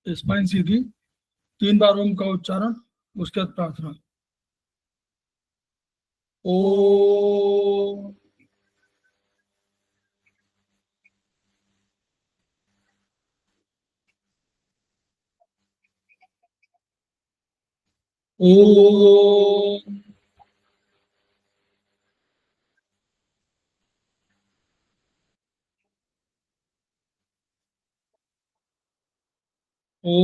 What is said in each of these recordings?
Spine सीधी, 3 बार ओम का उच्चारण, उसके बाद प्रार्थना। ओ ओ ओ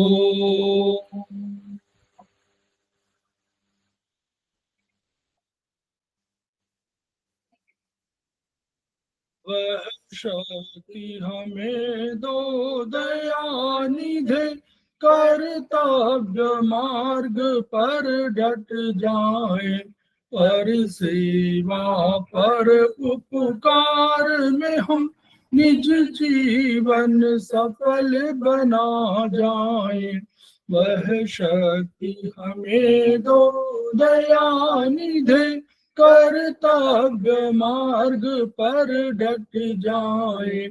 वह शक्ति हमें दो दयानिधे, कर्तव्य मार्ग पर डट जाए, पर सेवा पर उपकार में हम निज जीवन सफल बना जाए। वह शक्ति हमें दो दयानिधे, कर्तव्य मार्ग पर डट जाए।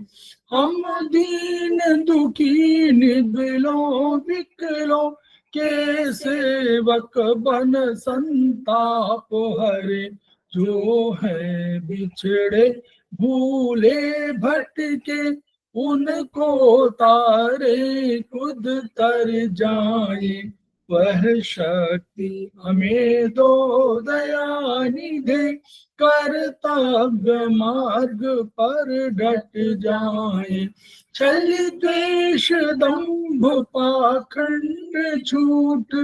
हम दीन दुखी निबलों विकलों के सेवक बन संताप हरे, जो है बिछड़े भूले भटके, उनको तारे खुद तर जाए। वह शक्ति हमें दो दयानिधे, कर्तव्य मार्ग पर डट जाए। छल द्वेष दंभ पाखंड झूठ,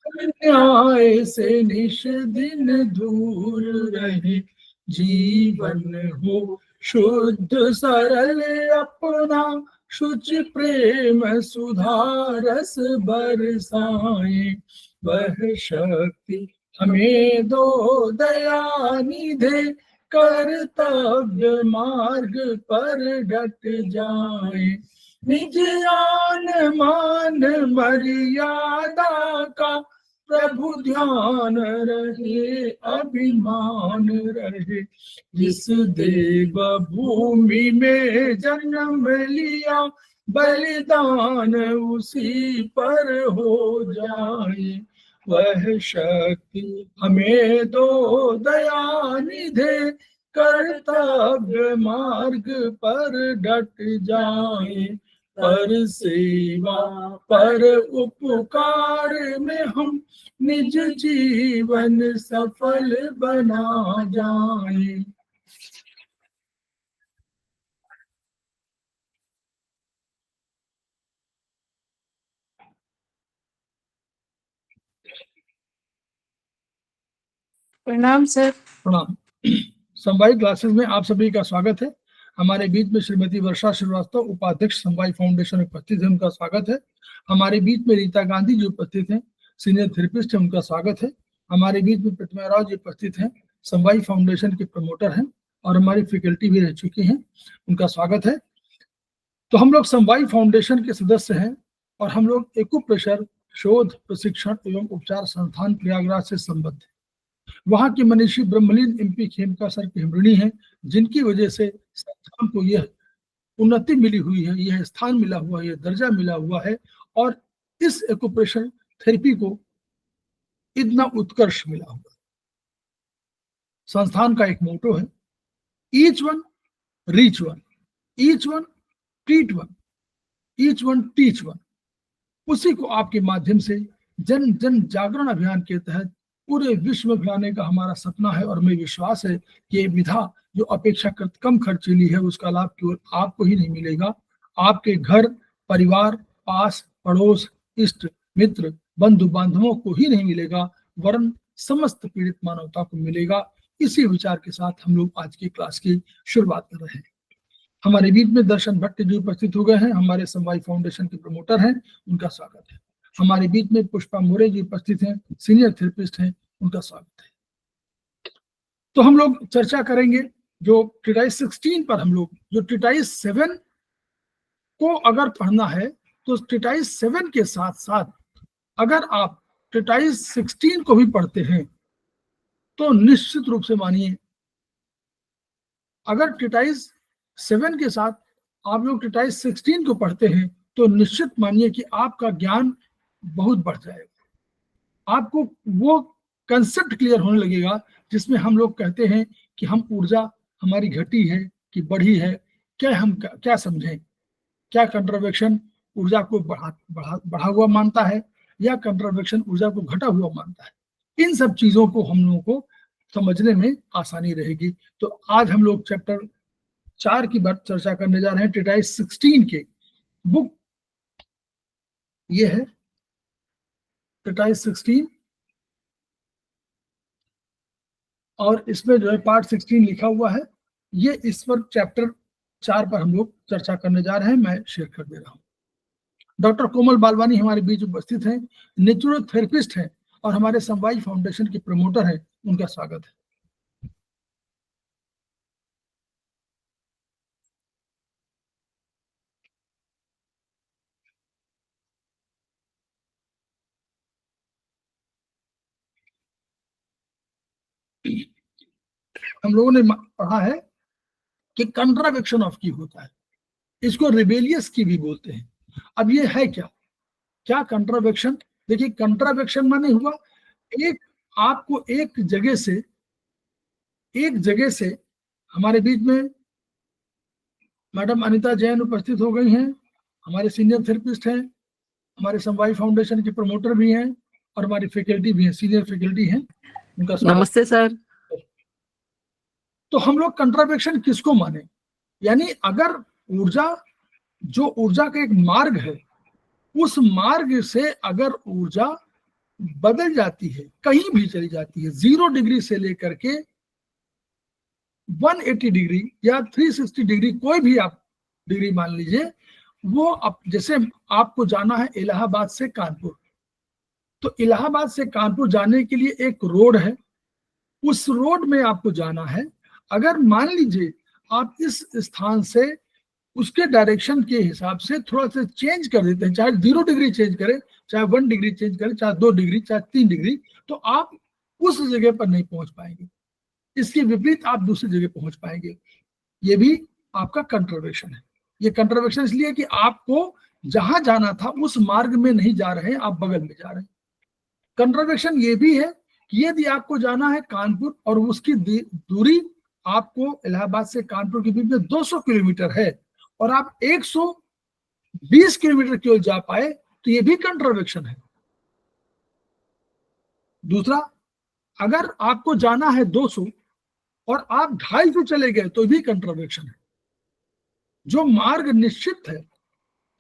न्याय से निश दिन दूर रहे, जीवन हो शुद्ध सरल अपना, शुचि प्रेम सुधारस बरसाए। वह शक्ति हमें दो दयानिधे, कर्तव्य मार्ग पर डट जाए। निज आन मान मर्यादा का प्रभु ध्यान रहे, अभिमान रहे, जिस देव भूमि में जन्म लिया, बलिदान उसी पर हो जाए। वह शक्ति हमें दो दयानिधे, कर्तव्य मार्ग पर डट जाए, पर सेवा पर उपकार में हम निज जीवन सफल बना जाए। प्रणाम सर। प्रणाम। समवाय क्लासेस में आप सभी का स्वागत है। हमारे बीच में श्रीमती वर्षा श्रीवास्तव, उपाध्यक्ष समवाय फाउंडेशन, उपस्थित है, उनका स्वागत है। हमारे बीच में रीता गांधी जी उपस्थित हैं, सीनियर थेरेपिस्ट है, उनका स्वागत है। हमारे बीच में प्रतिमा राव जी उपस्थित हैं, समवाय फाउंडेशन के प्रमोटर हैं और हमारी फैकल्टी भी रह चुकी हैं, उनका स्वागत है। तो हम लोग समवाय फाउंडेशन के सदस्य हैं और हम लोग एक्यूप्रेशर शोध, प्रशिक्षण एवं उपचार संस्थान प्रयागराज से संबद्ध है। वहां की मनीषी ब्रह्मलीन एमपी खेमका सर की ऋणी है, जिनकी वजह से संस्थान को यह उन्नति मिली हुई है, यह स्थान मिला हुआ है, यह दर्जा मिला हुआ है और इस एक्यूप्रेशर थेरेपी को इतना उत्कर्ष मिला हुआ है। संस्थान का एक मोटो है, each one reach one, each one treat one, each one teach one. उसी को आपके माध्यम से जन जन जागरण अभियान के तहत पूरे विश्व में फैलाने का हमारा सपना है और मैं विश्वास है कि ये विधा जो अपेक्षाकृत कम खर्चीली है, उसका लाभ केवल आपको ही नहीं मिलेगा, आपके घर परिवार, पास पड़ोस, इष्ट मित्र, बंधु बांधवों को ही नहीं मिलेगा, वरन समस्त पीड़ित मानवता को मिलेगा। इसी विचार के साथ हम लोग आज की क्लास की शुरुआत कर रहे हैं। हमारे बीच में दर्शन भट्ट जी उपस्थित हो गए हैं, हमारे समवाय फाउंडेशन के प्रमोटर हैं, उनका स्वागत है। हमारे बीच में पुष्पा मोरे जी उपस्थित हैं, सीनियर थेरेपिस्ट हैं, उनका स्वागत है। तो हम लोग चर्चा करेंगे जो ट्रीटाइस 16 पर, हम लोग जो ट्रीटाइस 7 को अगर पढ़ना है तो ट्रीटाइस 7 के साथ साथ अगर आप ट्रीटाइस 16 को भी पढ़ते हैं तो निश्चित रूप से मानिए, अगर ट्रीटाइस 7 के साथ आप लोग ट्रीटाइस 16 को पढ़ते हैं तो निश्चित मानिए कि आपका ज्ञान बहुत बढ़ जाएगा। आपको वो कंसेप्ट क्लियर होने लगेगा जिसमें हम लोग कहते हैं कि हम ऊर्जा हमारी घटी है कि बढ़ी है, क्या समझें। क्या कंट्रावेक्शन ऊर्जा को बढ़ा हुआ मानता है या कंट्रावेक्शन ऊर्जा को घटा हुआ मानता है। इन सब चीजों को हम लोगों को समझने में आसानी रहेगी। तो आज हम लोग चैप्टर 4 की बात चर्चा करने जा रहे हैं। ट्रीटाइज 16 के बुक ये है, ट्रीटाइज 16, और इसमें जो है पार्ट 16 लिखा हुआ है। ये इस पर चैप्टर 4 पर हम लोग चर्चा करने जा रहे हैं। मैं शेयर कर दे रहा हूँ। डॉक्टर कोमल बालवानी हमारे बीच उपस्थित हैं, नेचुरोथेरेपिस्ट हैं और हमारे समवाय फाउंडेशन के प्रमोटर हैं। उनका स्वागत है। हम लोगों ने पढ़ा है कि कंट्रावेक्शन ऑफ की होता है, इसको रिबेलियस की भी बोलते हैं। अब ये है क्या कंट्रावेक्शन? देखिए, कंट्रावेक्शन माने हुआ एक आपको एक जगह से हमारे बीच में मैडम अनीता जैन उपस्थित हो गई हैं, हमारे सीनियर थेरेपिस्ट हैं, हमारे समवाय फाउंडेशन के प्रमोटर भी हैं और हमारी फैकल्टी भी हैं, सीनियर फैकल्टी हैं। उनका नमस्ते सर। तो हम लोग कंट्रावेक्शन किसको माने? यानी अगर ऊर्जा का एक मार्ग है, उस मार्ग से अगर ऊर्जा बदल जाती है, कहीं भी चली जाती है, 0 डिग्री से लेकर के 180 डिग्री या 360 डिग्री, कोई भी आप डिग्री मान लीजिए, वो जैसे आपको जाना है इलाहाबाद से कानपुर, तो इलाहाबाद से कानपुर जाने के लिए एक रोड है, उस रोड में आपको जाना है। अगर मान लीजिए आप इस स्थान से उसके डायरेक्शन के हिसाब से थोड़ा सा चेंज कर देते हैं, चाहे 0 डिग्री चेंज करें, चाहे 1 डिग्री चेंज करें, चाहे 2 डिग्री, चाहे 3 डिग्री, तो आप उस जगह पर नहीं पहुंच पाएंगे। इसके विपरीत आप दूसरी जगह पहुंच पाएंगे। ये भी आपका कंट्रावेक्शन है। ये कंट्रावेक्शन इसलिए कि आपको जहां जाना था उस मार्ग में नहीं जा रहे हैं, आप बगल में जा रहे हैं। कंट्रावेक्शन ये भी है कि यदि आपको जाना है कानपुर और उसकी दूरी आपको इलाहाबाद से कानपुर के बीच में 200 किलोमीटर है और आप 120 किलोमीटर केवल जा पाए, तो ये भी कंट्रावेक्शन है। दूसरा, अगर आपको जाना है 200 और आप 250 चले गए, तो भी कंट्रावेक्शन है। जो मार्ग निश्चित है,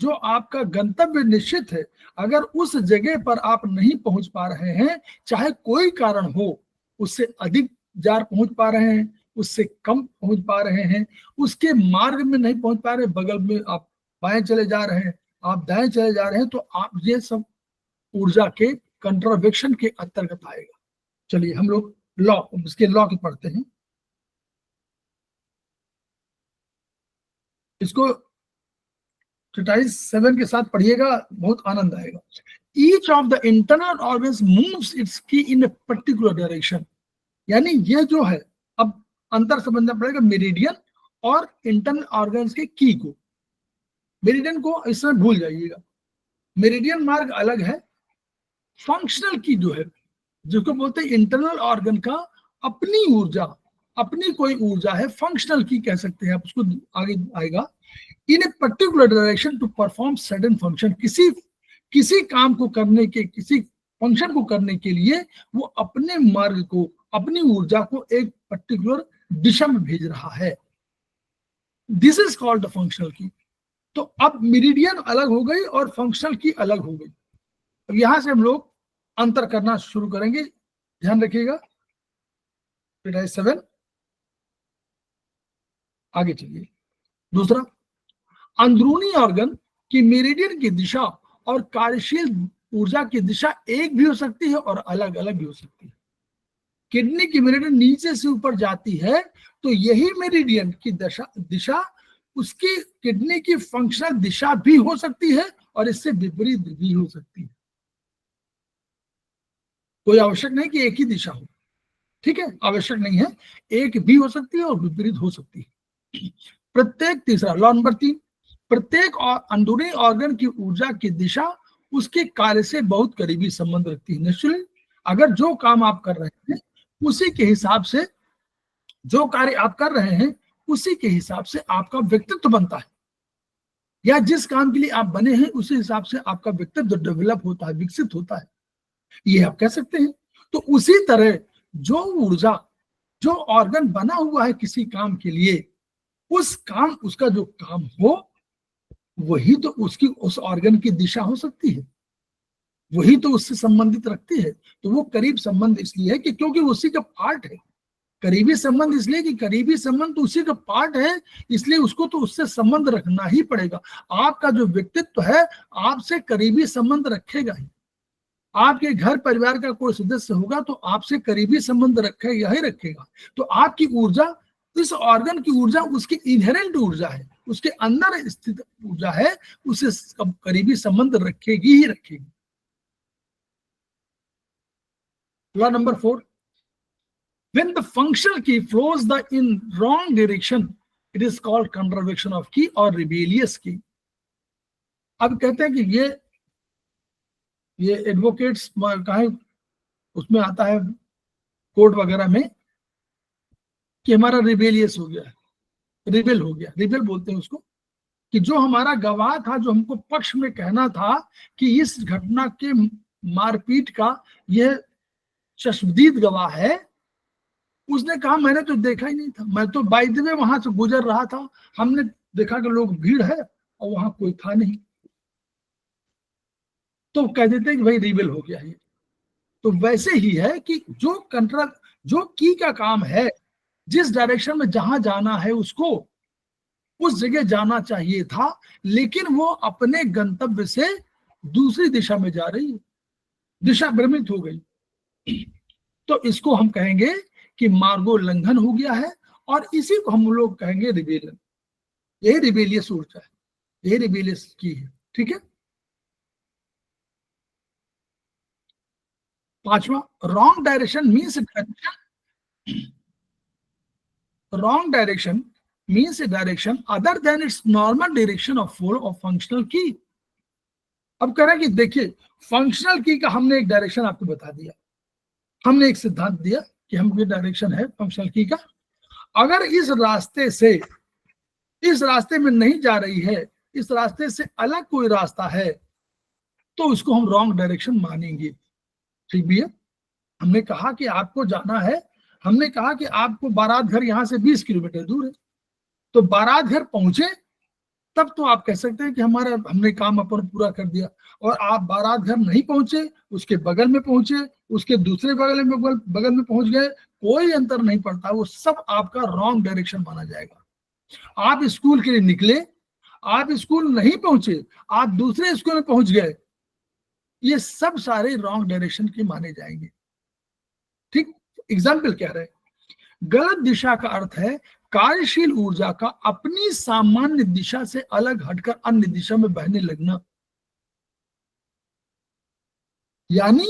जो आपका गंतव्य निश्चित है, अगर उस जगह पर आप नहीं पहुंच पा रहे हैं, चाहे कोई कारण हो, उससे अधिक जार पहुंच पा रहे हैं, उससे कम पहुंच पा रहे हैं, उसके मार्ग में नहीं पहुंच पा रहे, बगल में आप बाएं चले जा रहे हैं, आप दाएं चले जा रहे हैं, तो आप ये सब ऊर्जा के कंट्रावेक्शन के अंतर्गत आएगा। चलिए हम लोग इसके लॉ की पढ़ते हैं। इसको ट्रीटाइज 7 के साथ पढ़िएगा, बहुत आनंद आएगा। Each of the internal organs moves it's की इन ए पर्टिकुलर डायरेक्शन। यानी ये जो है, अब अंतर समझना पड़ेगा मेरिडियन और इंटरनल ऑर्गन्स के की को। मेरिडियन को इसमें भूल जाइएगा, मेरिडियन मार्ग अलग है। फंक्शनल की जो है, जिसको बोलते हैं इंटरनल ऑर्गन का अपनी ऊर्जा, अपनी कोई ऊर्जा है, फंक्शनल की कह सकते हैं आप उसको, आगे आएगा। In a particular direction to perform certain function, किसी काम को करने के, किसी फंक्शन को करने के लिए वो अपने मार्ग को, अपनी ऊर्जा को एक पर्टिकुलर दिशा में भेज रहा है। This is called the functional की। तो अब मेरिडियन अलग हो गई और फंक्शनल की अलग हो गई। अब यहां से हम लोग अंतर करना शुरू करेंगे, ध्यान रखिएगा। 7 आगे चलिए। दूसरा, अंदरूनी ऑर्गन की मेरिडियन की दिशा और कार्यशील ऊर्जा की दिशा एक भी हो सकती है और अलग अलग भी हो सकती है। किडनी की मेरिडियन नीचे से ऊपर जाती है, तो यही मेरिडियन की दिशा उसकी किडनी की फंक्शनल दिशा भी हो सकती है और इससे विपरीत भी हो सकती है। कोई आवश्यक नहीं कि एक ही दिशा हो, ठीक है, आवश्यक नहीं है, एक भी हो सकती है और विपरीत हो सकती है। प्रत्येक तीसरा, लॉ नंबर 3, प्रत्येक अंदरूनी ऑर्गन की ऊर्जा की दिशा उसके कार्य से बहुत करीबी संबंध रखती है। नेचुरली अगर जो काम आप कर रहे हैं उसी के हिसाब से, जो कार्य आप कर रहे हैं उसी के हिसाब से आपका व्यक्तित्व बनता है, या जिस काम के लिए आप बने हैं उसी हिसाब से आपका व्यक्तित्व डेवलप होता है, विकसित होता है, ये आप कह सकते हैं। तो उसी तरह जो ऊर्जा, जो ऑर्गन बना हुआ है किसी काम के लिए, उस काम, उसका जो काम हो वही तो उसकी, उस ऑर्गन की दिशा हो सकती है, वही तो उससे संबंधित रखती है। तो वो करीब संबंध इसलिए है कि क्योंकि उसी का पार्ट है। करीबी संबंध इसलिए कि करीबी संबंध तो उसी का पार्ट है, इसलिए उसको तो उससे संबंध रखना ही पड़ेगा। आपका जो व्यक्तित्व है आपसे करीबी संबंध रखेगा ही। आपके घर परिवार का कोई सदस्य होगा तो आपसे करीबी संबंध रखेगा ही रखेगा। तो आपकी ऊर्जा, इस ऑर्गन की ऊर्जा उसकी इनहेरेंट ऊर्जा है, उसके अंदर स्थित ऊर्जा है, उसे करीबी संबंध रखेगी ही रखेगी। Law number 4, when the functional key flows in wrong direction it is called contraction of key or rebellious key। अब कहते हैं कि ये एडवोकेट्स कहा उसमें आता है कोर्ट वगैरह में कि हमारा रिबेलियस हो गया, रिबेल हो गया, रिबेल बोलते हैं उसको, कि जो हमारा गवाह था, जो हमको पक्ष में कहना था कि इस घटना के मारपीट का यह चश्मदीद गवाह है, उसने कहा मैंने तो देखा ही नहीं था, मैं तो बाय द वे वहां से गुजर रहा था, हमने देखा कि लोग भीड़ है और वहां कोई था नहीं। तो कह देते हैं कि भाई रिबेल हो गया ये। तो वैसे ही है कि जो की का काम है, जिस डायरेक्शन में जहां जाना है उसको उस जगह जाना चाहिए था, लेकिन वो अपने गंतव्य से दूसरी दिशा में जा रही है, दिशा भ्रमित हो गई। तो इसको हम कहेंगे कि मार्गोल्लंघन हो गया है, और इसी को हम लोग कहेंगे रिबेलियन। यही रिबेलियस ऊर्जा है, यही रिबेलियस की है। ठीक है। 5वां, wrong direction means a direction other than its normal direction of flow of functional qi. अब कह रहा है कि देखिए, फंक्शनल की का हमने एक डायरेक्शन आपको बता दिया, हमने एक सिद्धांत दिया कि हम ये डायरेक्शन है फंक्शनल की का। अगर इस रास्ते में नहीं जा रही है, इस रास्ते से अलग कोई रास्ता है, तो उसको हम रॉन्ग डायरेक्शन मानेंगे। ठीक भी है। हमने कहा कि आपको जाना है, हमने कहा कि आपको बारात घर यहां से 20 किलोमीटर दूर है, तो बारात घर पहुंचे तब तो आप कह सकते हैं कि हमने काम अपन पूरा कर दिया। और आप बारात घर नहीं पहुंचे, उसके बगल में पहुंचे, उसके दूसरे बगल में पहुंच गए, कोई अंतर नहीं पड़ता, वो सब आपका रॉन्ग डायरेक्शन माना जाएगा। आप स्कूल के लिए निकले, आप स्कूल नहीं पहुंचे, आप दूसरे स्कूल में पहुंच गए, ये सब सारे रॉन्ग डायरेक्शन के माने जाएंगे। ठीक। एग्जाम्पल क्या रहे, गलत दिशा का अर्थ है कार्यशील ऊर्जा का अपनी सामान्य दिशा से अलग हटकर अन्य दिशा में बहने लगना। यानी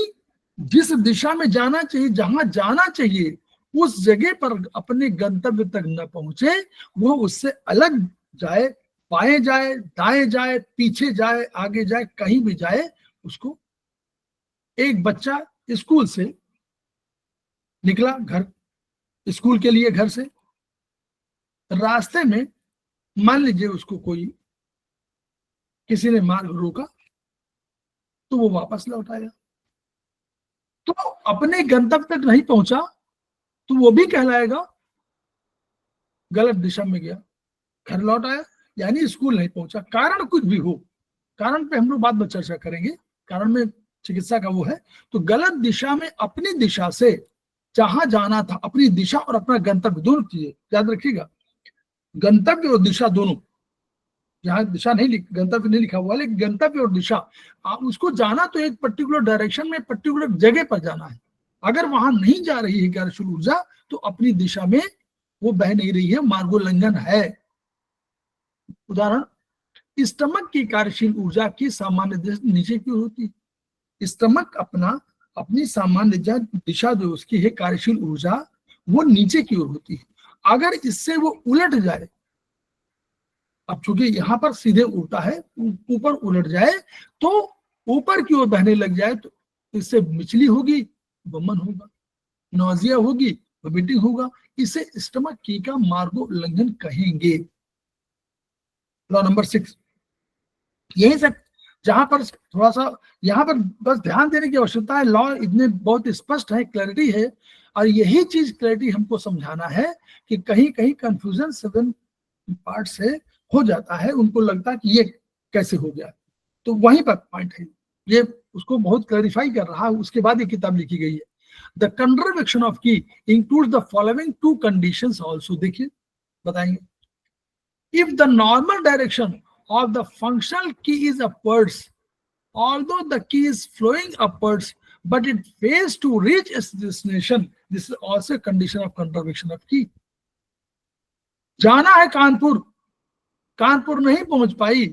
जिस दिशा में जाना चाहिए, जहां जाना चाहिए, उस जगह पर अपने गंतव्य तक न पहुंचे, वो उससे अलग जाए, बाएं जाए, दाएं जाए, पीछे जाए, आगे जाए, कहीं भी जाए। उसको, एक बच्चा स्कूल से निकला घर, स्कूल के लिए घर से, रास्ते में मान लीजिए उसको किसी ने मार रोका, तो वो वापस लौट आया, तो अपने गंतव्य तक नहीं पहुंचा, तो वो भी कहलाएगा गलत दिशा में गया, घर लौट आया, यानी स्कूल नहीं पहुंचा। कारण कुछ भी हो, कारण पे हम लोग बाद में चर्चा करेंगे, कारण में चिकित्सा का वो है। तो गलत दिशा में अपनी दिशा से जहां जाना था, अपनी दिशा और अपना गंतव्य दोनों चीजें याद रखिएगा, गंतव्य और दिशा दोनों। यहाँ दिशा नहीं, गंतव्य नहीं लिखा हुआ, लेकिन गंतव्य और दिशा, आप उसको जाना तो एक पर्टिकुलर डायरेक्शन में, पर्टिकुलर जगह पर जाना है। अगर वहां नहीं जा रही है कार्यशील ऊर्जा, तो अपनी दिशा में वो बह नहीं रही है, मार्गोल्लंघन है। उदाहरण, स्टमक की कार्यशील ऊर्जा की सामान्य दिशा नीचे की ओर होती है। स्टमक अपनी सामान्य दिशा जो उसकी है कार्यशील ऊर्जा, वो नीचे की ओर होती है। अगर इससे वो उलट जाए, अब चूंकि यहाँ पर सीधे उल्टा है, ऊपर उलट जाए तो ऊपर की ओर बहने लग जाए तो इससे मिचली होगी, वमन होगा, नौजिया होगी, वोमिटिंग होगा। इसे स्टमक की का मार्गोल्लंघन कहेंगे। लॉ नंबर 6 यही सब, जहां पर थोड़ा सा यहाँ पर बस ध्यान देने की आवश्यकता है। लॉ इतने बहुत स्पष्ट है, क्लैरिटी है, और यही चीज क्लैरिटी हमको समझाना है कि कहीं कहीं कंफ्यूजन 7 पार्ट से हो जाता है, उनको लगता है कि ये कैसे हो गया, तो वहीं पर पॉइंट है, ये उसको बहुत क्लैरिफाई कर रहा है। उसके बाद ये किताब लिखी गई है। द कंजर्वेशन ऑफ की includes the following 2 conditions also. देखिए बताएंगे, if the normal direction of the functional key is upwards, although the key is flowing upwards, but it fails to reach its destination. This is also a condition of conservation of key. जाना है कानपुर, कानपुर नहीं पहुंच पाई,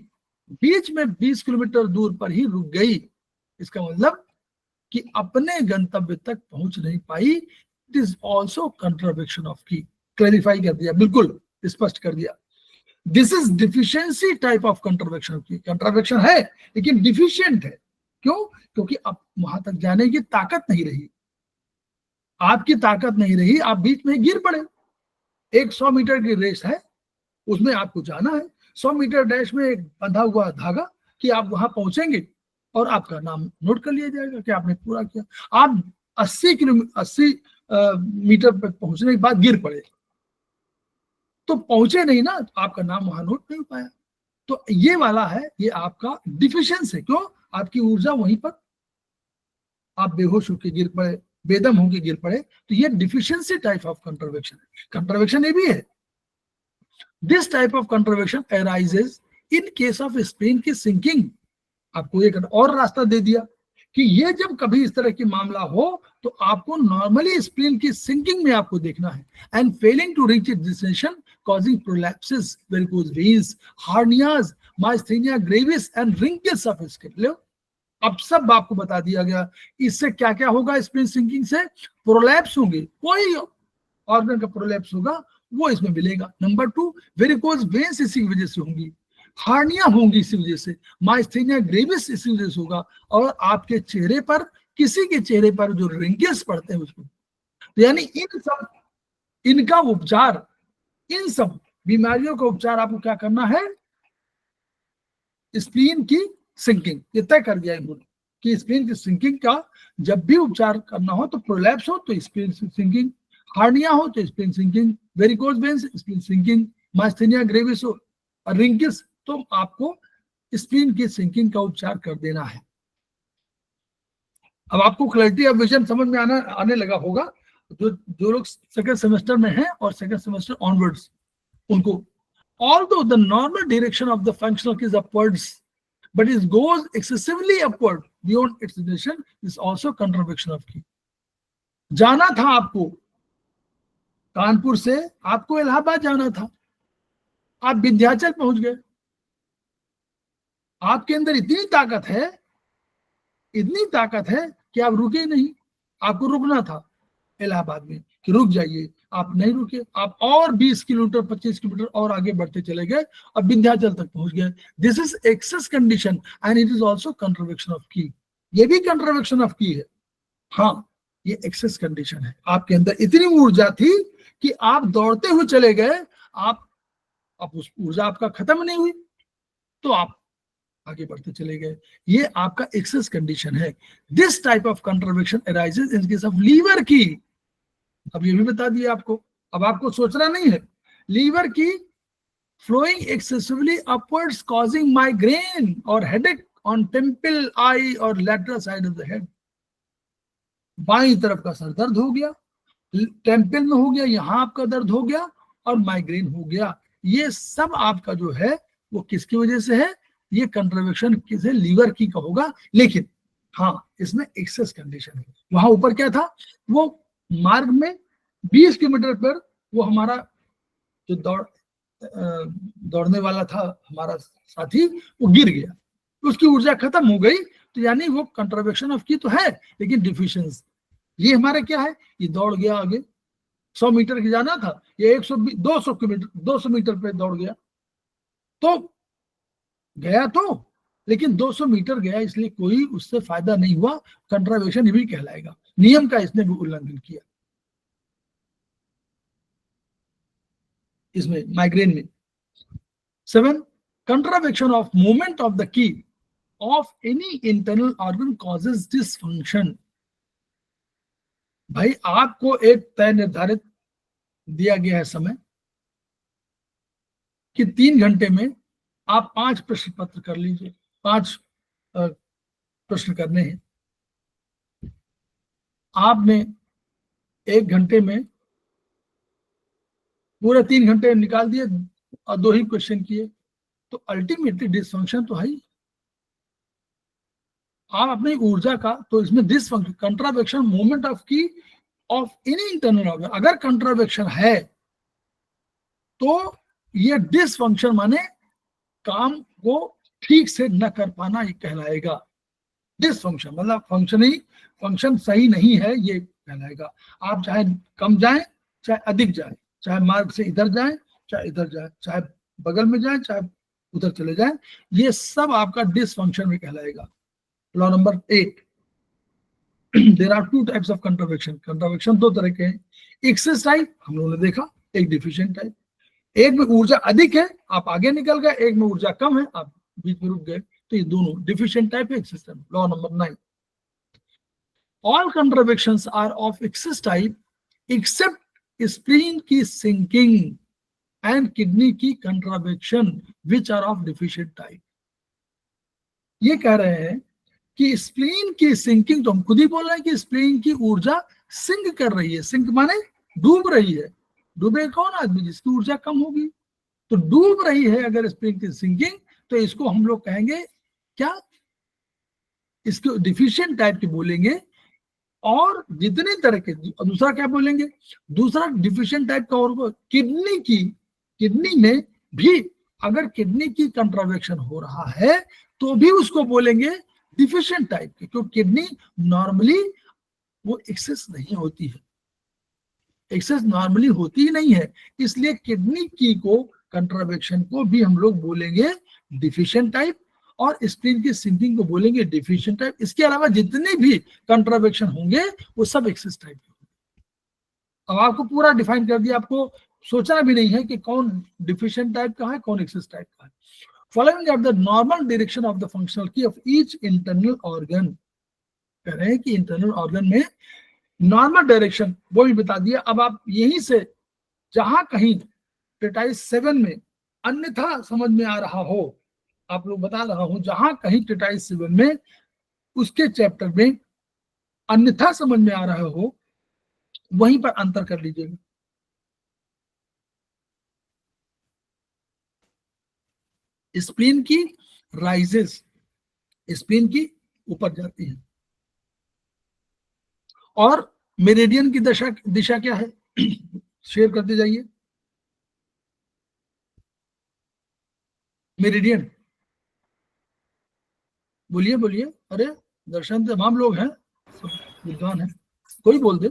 बीच में 20 kilometre दूर पर ही रुक गई। इसका मतलब कि अपने गंतव्य तक पहुंच नहीं पाई। It is also contravection of qi. Clarify कर दिया, बिल्कुल स्पष्ट कर दिया। This is deficiency type of contravection of. Contravection है लेकिन डिफिशियंट है। क्यों? क्योंकि अब वहां तक जाने की ताकत नहीं रही, आपकी ताकत नहीं रही, आप बीच में गिर पड़े। एक 100 मीटर की रेस है, उसमें आपको जाना है, 100 मीटर डैश में एक बंधा हुआ धागा कि आप वहां पहुंचेंगे और आपका नाम नोट कर लिया जाएगा कि आपने पूरा किया। आप 80 मीटर पर पहुंचने के बाद गिर पड़े तो पहुंचे नहीं ना, तो आपका नाम वहां नोट नहीं हो पाया। तो ये वाला है, ये आपका डिफिशियंस है। क्यों? आपकी ऊर्जा वहीं पर, आप बेहोश होकर गिर पड़े, बेदम होकर गिर पड़े, तो ये डिफिशियंसी टाइप ऑफ कंट्रावेक्शन है। कंट्रावेक्शन ये भी है। This type of contravection arises in case of spleen qi sinking. आपको एक और रास्ता दे दिया कि ये जब कभी इस तरह की मामला हो तो आपको नॉर्मली स्प्लीन की सिंकिंग में आपको देखना है, and failing to reach its destination causing prolapses, varicose veins, hernias, myasthenia gravis and wrinkles of skin। लो अब सब आपको बता दिया गया। इससे क्या क्या होगा? स्प्लीन सिंकिंग से प्रोलैप्स होंगे, कोई ऑर्गन का प्रोलैप्स होगा वो इसमें मिलेगा। नंबर 2, वेरिकोज वेन्स इसी की वजह से होंगी, हार्निया होंगी इसी वजह से, माइस्थेनिया ग्रेविस इसी वजह से होगा, और आपके चेहरे पर, किसी के चेहरे पर जो रिंकल्स पड़ते हैं उसको, तो यानी इन सब, इनका उपचार, इन सब बीमारियों का उपचार आपको क्या करना है? Spleen qi sinking. ये तय कर दिया इन्होंने कि स्प्लीन की सिंकिंग का जब भी उपचार करना हो तो प्रोलैप्स हो तो स्प्लीन सिंकिंग, हार्निया हो तो spleen sinking, varicose veins spleen sinking, myasthenia gravis हो और रिंकल्स, तो आपको स्प्लीन की सिंकिंग का उपचार कर देना है। अब आपको क्लैरिटी ऑफ विजन समझ में आने लगा होगा। जो लोग सेकंड सेमेस्टर में हैं और सेकंड सेमेस्टर ऑनवर्ड्स, उनको, although the normal direction of the functional key is upwards but it goes excessively upward beyond its destination is also contravection of key। जाना था आपको कानपुर से, आपको इलाहाबाद जाना था, आप विंध्याचल पहुंच गए। आपके अंदर इतनी ताकत है, इतनी ताकत है कि आप रुके नहीं। आपको रुकना था इलाहाबाद में कि रुक जाइए, आप नहीं रुके, आप और 20 किलोमीटर 25 किलोमीटर और आगे बढ़ते चले गए और विंध्याचल तक पहुंच गए। This is excess condition and it is also contravection of qi. ये भी कंट्रावेक्शन ऑफ की है। हाँ, ये एक्सेस कंडीशन है। आपके अंदर इतनी ऊर्जा थी कि आप दौड़ते हुए चले गए, आप, अब उस ऊर्जा आपका खत्म नहीं हुई तो आप आगे बढ़ते चले गए। ये आपका एक्सेस कंडीशन है। This type of contravection arises in case of liver qi. अब ये भी बता दिया आपको, अब आपको सोचना नहीं है। लीवर की flowing excessively upwards causing migraine और हेडेक ऑन टेम्पल, आई और lateral side of the head. बाईं तरफ का सर दर्द हो गया, टेम्पल में हो गया, यहां आपका दर्द हो गया और माइग्रेन हो गया। ये सब आपका जो है वो किसकी वजह से है? ये कंट्रावेक्शन किसे? लीवर की का होगा। लेकिन हाँ, इसमें एक्सेस कंडीशन है। वहां ऊपर क्या था? वो मार्ग में 20 किलोमीटर पर वो हमारा जो दौड़ने वाला था, हमारा साथी, वो गिर गया, उसकी ऊर्जा खत्म हो गई। तो यानी वो कंट्रावेक्शन ऑफ की तो है लेकिन डिफिशियंस। ये हमारा क्या है? ये दौड़ गया आगे, 100 मीटर की जाना था, ये 200 मीटर पे दौड़ गया, तो गया तो, लेकिन 200 मीटर गया इसलिए कोई उससे फायदा नहीं हुआ, कंट्रावेक्शन भी कहलाएगा। नियम का इसने भी उल्लंघन किया इसमें, माइग्रेन में। 7, contravection of movement of the qi of any internal organ causes dysfunction. भाई आपको एक तय निर्धारित दिया गया है समय कि 3 घंटे में आप 5 प्रश्न पत्र कर लीजिए, 5 प्रश्न करने हैं। आपने 1 घंटे में पूरे 3 घंटे निकाल दिए और 2 ही क्वेश्चन किए, तो अल्टीमेटली डिसफंक्शन तो है ही। आप अपनी ऊर्जा का, तो इसमें डिसफंक्शन, कंट्रावेक्शन मूवमेंट ऑफ की ऑफ एनी इंटरनल ऑर्गन, अगर कंट्रावेक्शन है तो ये डिसफंक्शन माने काम को ठीक से न कर पाना, ये कहलाएगा डिसफंक्शन। मतलब फंक्शन सही नहीं है, ये कहलाएगा। आप चाहे कम जाए चाहे अधिक जाए, चाहे मार्ग से इधर जाए चाहे इधर जाए, चाहे बगल में जाए चाहे उधर चले जाए, ये सब आपका डिसफंक्शन में कहलाएगा। Law number 8, there are 2 types of contravection. Contravection 2 तरह के हैं। एक्सेस टाइप हम लोगों ने देखा, एक डिफिशिएंट टाइप। एक में ऊर्जा अधिक है, आप आगे निकल गए, एक में ऊर्जा कम है, आप बीच में रुक गए, तो ये दोनों डिफिशिएंट टाइप है, excess type. Law number 9, all contravections are of excess type except spleen की sinking and kidney की contravection which are of deficient type। ये कह रहे हैं कि स्प्लीन की सिंकिंग, तो हम खुद ही बोल रहे हैं कि स्प्लीन की ऊर्जा सिंक कर रही है। सिंक माने डूब रही है। डूबे कौन आदमी? जिसकी ऊर्जा कम होगी। तो डूब रही है अगर स्प्लीन की सिंकिंग, तो इसको हम लोग कहेंगे क्या? इसको डिफिशिएंट टाइप की बोलेंगे। और जितने तरह के, दूसरा क्या बोलेंगे? दूसरा डिफिशिएंट टाइप का, और किडनी में भी अगर किडनी की कंट्रावेक्शन हो रहा है तो भी उसको बोलेंगे डिफिशिएंट टाइप की, क्योंकि किडनी नॉर्मली वो एक्सेस नहीं होती है, एक्सेस नॉर्मली होती ही नहीं है, इसलिए किडनी की को कंट्रावेक्शन को भी हम लोग बोलेंगे डिफिशिएंट टाइप, और स्प्लीन की सिंकिंग को बोलेंगे डिफिशिएंट टाइप। इसके अलावा जितने भी कंट्रावेक्शन होंगे वो सब एक्सेस टाइप के होंगे। अब आपको पूरा डिफाइन कर दिया, आपको सोचना भी नहीं है कि कौन डिफिशिएंट टाइप का है, कौन एक्सेस टाइप का है। Following are the normal direction of the functional qi of each internal organ. कह रहे हैं कि इंटरनल ऑर्गन में नॉर्मल डायरेक्शन वो भी बता दिया। अब आप यहीं से जहां कहीं ट्रेटाइस 7 में अन्यथा समझ में आ रहा हो, आप लोग बता रहा हूं, जहां कहीं ट्रेटाइस 7 में उसके चैप्टर में अन्यथा समझ में आ रहा हो, वहीं पर अंतर कर लीजिएगा। स्प्लीन की राइजेस, स्प्लीन की ऊपर जाती है, और मेरिडियन की दिशा क्या है? शेयर करते जाइए। मेरिडियन, बोलिए बोलिए। अरे दर्शन तमाम लोग हैं, सब विद्वान हैं, कोई बोल दे।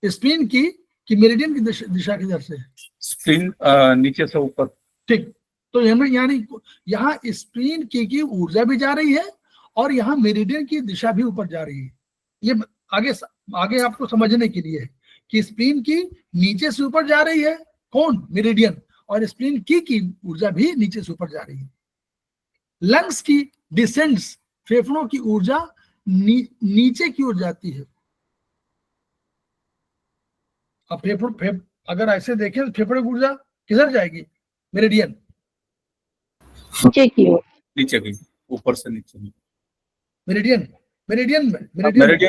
स्प्लीन की मेरिडियन की दिशा किधर से है? स्प्लीन नीचे से ऊपर। ठीक, तो यानी यहाँ स्प्लीन की ऊर्जा भी जा रही है और यहाँ मेरिडियन की दिशा भी ऊपर जा रही है। ये आगे आपको समझने के लिए है कि स्प्लीन की नीचे से ऊपर जा रही है, कौन? मेरिडियन, और स्प्लीन की ऊर्जा भी नीचे से ऊपर जा रही है। लंग्स की डिसेंड्स, फेफड़ों की ऊर्जा नीचे की ओर जाती है। अब अगर ऐसे देखें तो फेफड़ों की ऊर्जा किधर जाएगी? मेरिडियन, नीचे की ओर। नीचे की, ऊपर से नीचे। मेरिडियन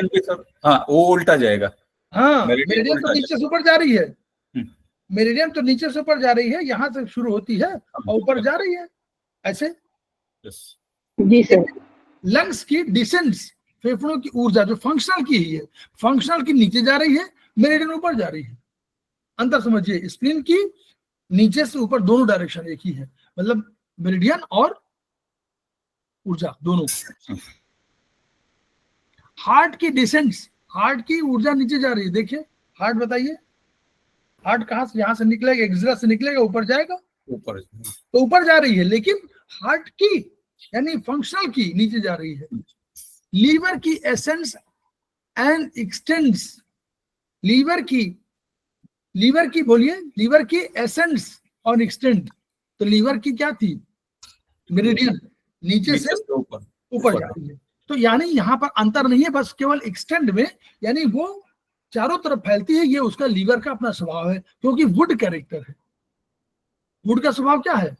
भी सर, हाँ वो उल्टा जाएगा। हाँ, मेरिडियन तो नीचे से ऊपर जा रही है, मेरिडियन तो नीचे से ऊपर जा रही है, यहाँ से शुरू होती है और ऊपर जा रही है, ऐसे। जी सर। लंग्स की डिसेंड्स, फेफड़ों की ऊर्जा जो फंक्शनल की ही है, फंक्शनल की नीचे जा रही है, मेरिडियन ऊपर जा रही है। अंतर समझिए, स्प्लीन की नीचे से ऊपर दोनों डायरेक्शन एक ही है, मतलब मेरिडियन और ऊर्जा दोनों। हार्ट की डिसेंड्स, हार्ट की ऊर्जा नीचे जा रही है। देखिए हार्ट, बताइए हार्ट कहां से? यहां से निकलेगा, एक्सिला से निकलेगा, ऊपर जाएगा, ऊपर। तो ऊपर जा रही है, लेकिन हार्ट की यानी फंक्शनल की नीचे जा रही है। लीवर की एसेंस एंड एक्सटेंड्स, लीवर की बोलिए, लीवर की एसेंस और एक्सटेंड। तो लीवर की क्या थी, मेरिडियन, नीचे से ऊपर जा रही है। तो यानी यहाँ पर अंतर नहीं है, बस केवल एक्सटेंड में, यानी वो चारों तरफ फैलती है। ये उसका लीवर का अपना स्वभाव है, क्योंकि वुड कैरेक्टर है। वुड का स्वभाव क्या है,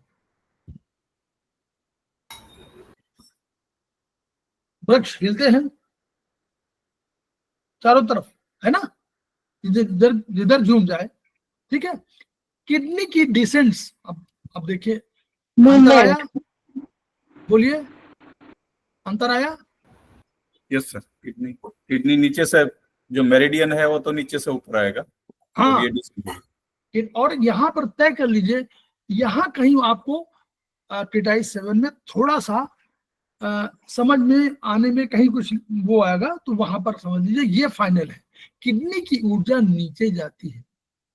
वृक्ष हिलते हैं चारों तरफ, है ना, जिधर जिधर झूम जाए, ठीक है। किडनी की डिसेंट्स, अब देखिए अंतर आया, बोलिए अंतर आया। यस सर, किडनी नीचे से, जो मेरिडियन है वो तो नीचे से ऊपर आएगा। हाँ, ये और यहाँ पर तय कर लीजिए, यहाँ कहीं आपको ट्रीटाइज 7 में थोड़ा सा समझ में आने में कहीं कुछ वो आएगा, तो वहां पर समझ लीजिए ये फाइनल है। किडनी की ऊर्जा नीचे जाती है,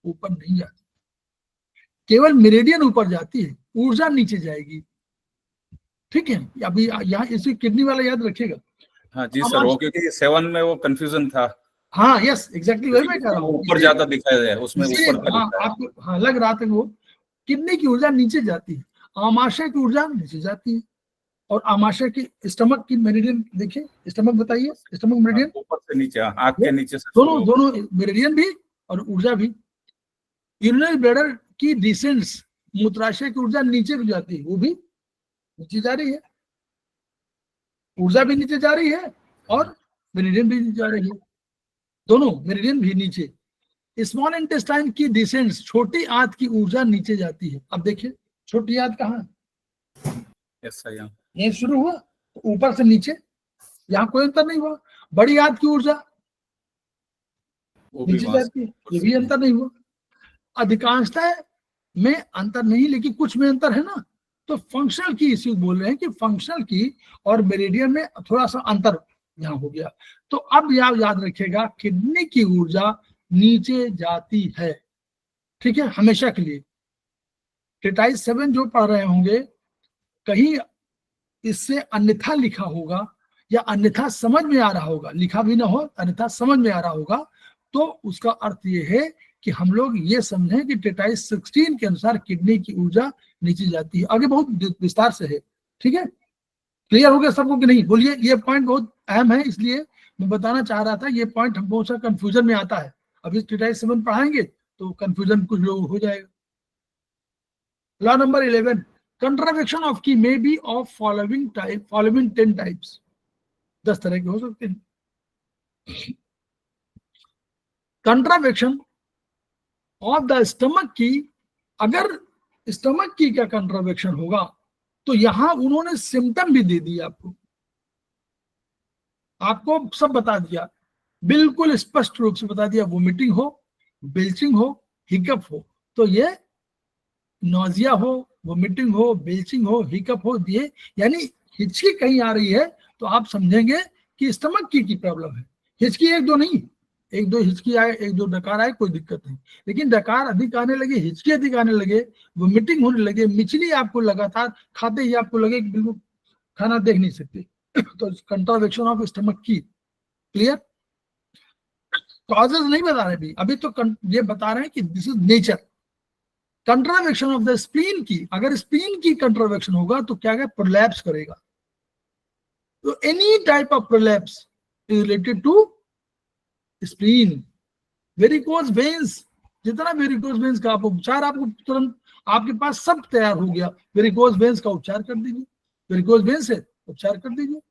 ऊपर नहीं जाती। केवल मेरिडियन ऊपर जाती है, ऊर्जा नीचे जाएगी, ठीक है। अभी यहाँ इसी किडनी वाला याद रखिएगा। हाँ जी सर, वो क्योंकि 7 में वो कंफ्यूजन था। हाँ यस एग्जैक्टली, वही मैं कह रहा हूँ, ऊपर ज्यादा दिखाया है उसमें, ऊपर का हाँ, आपको हाँ लग रहा था वो किडनी की ऊर्जा नीचे जाती है, आमाशय की ऊर्जा नीचे जाती है। और आमाशय की स्टमक की मेरिडियन देखिए, स्टमक बताइए, स्टमक मेरिडियन ऊपर से नीचे, आंख के नीचे से, दोनों मेरिडियन भी और ऊर्जा भी। यूरिनरी ब्लैडर की डिसेंट्स, मूत्राशय की ऊर्जा नीचे भी जाती है, वो भी नीचे जा रही है, ऊर्जा भी नीचे जा रही है और मेरिडियन भी नीचे जा रही है, दोनों मेरिडियन भी नीचे। स्मॉल इंटेस्टाइन की डिसेंट्स, छोटी आंत की ऊर्जा नीचे जाती है। अब देखिए छोटी आंत कहाँ, यही शुरू हुआ, तो ऊपर से नीचे, यहाँ कोई अंतर नहीं हुआ। बड़ी आंत की ऊर्जा नीचे जाती है, ये भी अंतर नहीं हुआ। अधिकांशतः में अंतर नहीं, लेकिन कुछ में अंतर है ना। तो फंक्शनल की इश्यू बोल रहे हैं कि फंक्शनल की और मेरिडियन में थोड़ा सा अंतर यहाँ हो गया। तो अब याद रखिएगा, किडनी की ऊर्जा नीचे जाती है, ठीक है, हमेशा के लिए। ट्रीटाइज 7 जो पढ़ रहे होंगे, कहीं इससे अन्यथा लिखा होगा या अन्यथा समझ में आ रहा होगा, लिखा भी ना हो, अन्यथा समझ में आ रहा होगा, तो उसका अर्थ ये है कि हम लोग ये समझें कि ट्रीटाइज 16 के अनुसार किडनी की ऊर्जा नीचे जाती है। आगे बहुत विस्तार से है, ठीक है। क्लियर हो गया सबको कि नहीं, बोलिए। ये पॉइंट बहुत अहम है, इसलिए मैं बताना चाह रहा था। ये पॉइंट हम बहुत सा कंफ्यूजन में आता है, अभी ट्रीटाइज 7 पढ़ाएंगे तो कंफ्यूजन कुछ लोग हो जाएगा। लॉ नंबर 11, कंट्रावेक्शन ऑफ की may be of following 10 types, 10 तरह के हो सकते हैं। कंट्रावेक्शन ऑफ द स्टमक की, अगर स्टमक की क्या कंट्रावेक्शन होगा, तो यहां उन्होंने सिम्टम भी दे दिया, आपको सब बता दिया, बिल्कुल स्पष्ट रूप से बता दिया। वोमिटिंग हो, बेल्चिंग हो, हिकअप हो, तो ये नोजिया हो, वोमिटिंग हो, बेल्चिंग हो, हिकअप हो, दिए यानी हिचकी कहीं आ रही है, तो आप समझेंगे कि स्टमक की प्रॉब्लम है। हिचकी एक दो नहीं, एक दो हिचकी आए, एक दो डकार आए, कोई दिक्कत नहीं। लेकिन डकार अधिक आने लगे, हिचकी अधिक आने लगे, वोमिटिंग होने लगे, मिचली आपको लगातार खाते ही आपको लगे कि बिल्कुल खाना देख नहीं सकते, तो कंट्रावेक्शन ऑफ स्टमक की। क्लियर, कॉजेज नहीं बता रहे भी अभी, तो ये बता रहे हैं कि this is nature. Contravection of the spleen qi, अगर स्प्लीन की कंट्रावेक्शन होगा तो क्या है, प्रोलैप्स करेगा। तो any type of prolapse is related to spleen. Varicose veins, जितना वेरिकोज वेन्स का आप उपचार, आपको तुरंत आपके पास सब तैयार हो गया, वेरिकोज वेन्स का उपचार कर दीजिए, वेरिकोज वेन्स से उपचार कर दीजिए।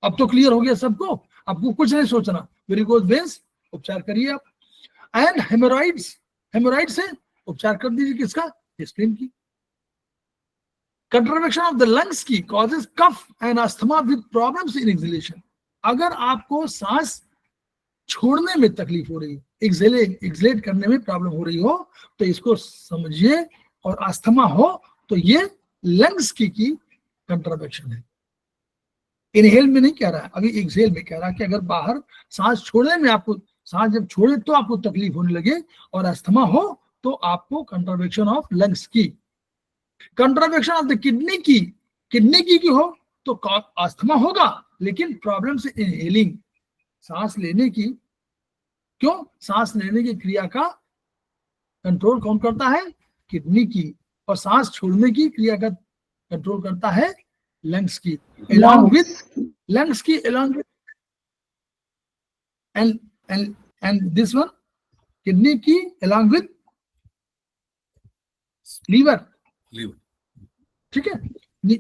अब तो क्लियर हो गया सबको, आपको कुछ नहीं सोचना, वेरिकोज वेन्स उपचार करिए आप। एंड हेमोरॉइड्स, हेमोरॉइड से उपचार कर दीजिए, किसका, spleen qi. Contravection of the lungs qi causes cough and asthma with problems in exhalation. अगर आपको सांस छोड़ने में तकलीफ हो रही है, एक्सहेलेट करने में प्रॉब्लम हो रही हो, तो इसको समझिए, और अस्थमा हो तो ये लंग्स की कंट्रावेक्शन है। इनहेल में नहीं कह रहा है, अभी एक्सहेल में कह रहा है कि अगर बाहर सांस छोड़ने में आपको, सांस जब छोड़े तो आपको तकलीफ होने लगे और अस्थमा हो, तो आपको कंट्रावेक्शन ऑफ लंग्स की। कंट्रावेक्शन ऑफ द किडनी की हो तो अस्थमा होगा, लेकिन प्रॉब्लम से इनहेलिंग, सांस लेने की, क्यों, सांस लेने की क्रिया का कंट्रोल कौन करता है, किडनी की, और सांस छोड़ने की क्रिया का कंट्रोल करता है लंग्स की, along with lungs की, along with and this one kidney की along with लीवर, ठीक है।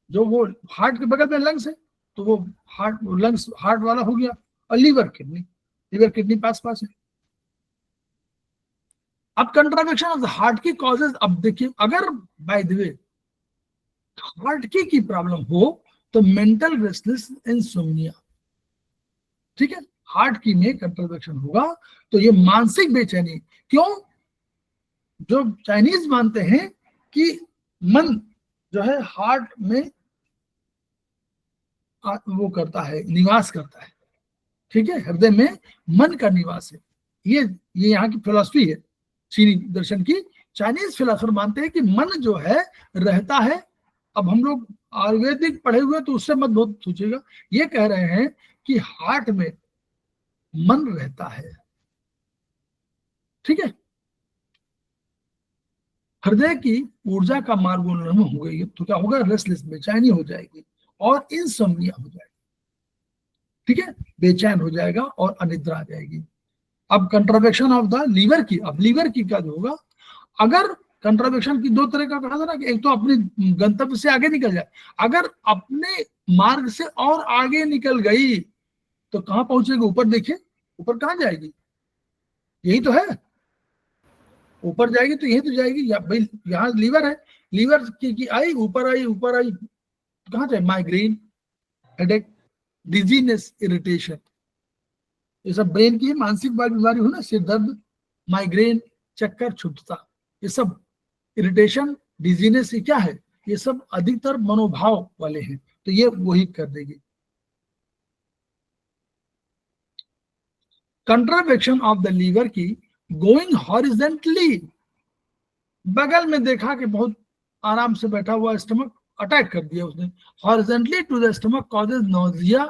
जो वो हार्ट के बगल में लंग्स है तो वो लंग्स हार्ट वाला हो गया, और लीवर किडनी पास है। अब कंट्रावेक्शन ऑफ द हार्ट की कॉजेज, अब देखिए, अगर बाय द वे हार्ट की प्रॉब्लम हो तो मेंटल रेस्टलेस इंसोम्निया, ठीक है, हार्ट की में कंट्रावेक्शन होगा तो ये मानसिक बेचैनी, क्यों, जो चाइनीज मानते हैं कि मन जो है हार्ट में वो करता है, निवास करता है, ठीक है, हृदय में मन का निवास है। ये यहाँ की फिलॉसफी है चीनी दर्शन की। चाइनीज फिलोसोफर मानते हैं कि मन जो है रहता है, अब हम लोग आयुर्वेदिक पढ़े हुए तो उससे मत बहुत सोचिएगा, ये कह रहे हैं कि हार्ट में मन रहता है, ठीक है, हृदय की ऊर्जा का मार्ग उन्नयन हो गई तो क्या होगा, रेस्टलेस, बेचैनी हो जाएगी और इंसोम्निया हो जाएगी, ठीक है, बेचैन हो जाएगा और अनिद्रा आ जाएगी। अब कंट्रावेक्शन ऑफ द लीवर की, अब लीवर की क्या होगा, अगर कंट्रावेक्शन की दो तरह का कहा था ना, कि एक तो अपने गंतव्य से आगे निकल जाए, अगर अपने मार्ग से और आगे निकल गई तो कहां पहुंचेगी, ऊपर देखिए, ऊपर कहां जाएगी, यही तो है, ऊपर जाएगी तो यही तो जाएगी, भाई यहाँ लीवर है, लीवर की आई, ऊपर आई, कहां जाए, माइग्रेन, हेडेक, डिजीनेस, इरिटेशन, ये सब ब्रेन की मानसिक बीमारी हो ना, सिर दर्द, माइग्रेन, चक्कर, क्षुब्धता, ये सब इरिटेशन, डिजीनेस, ये क्या है, ये सब अधिकतर मनोभाव वाले हैं, तो ये वही कर देगी। कंट्रावेक्शन of the liver qi going horizontally, बगल में देखा कि बहुत आराम से बैठा हुआ स्टमक, अटैक कर दिया उसने, horizontally to the stomach causes nausea,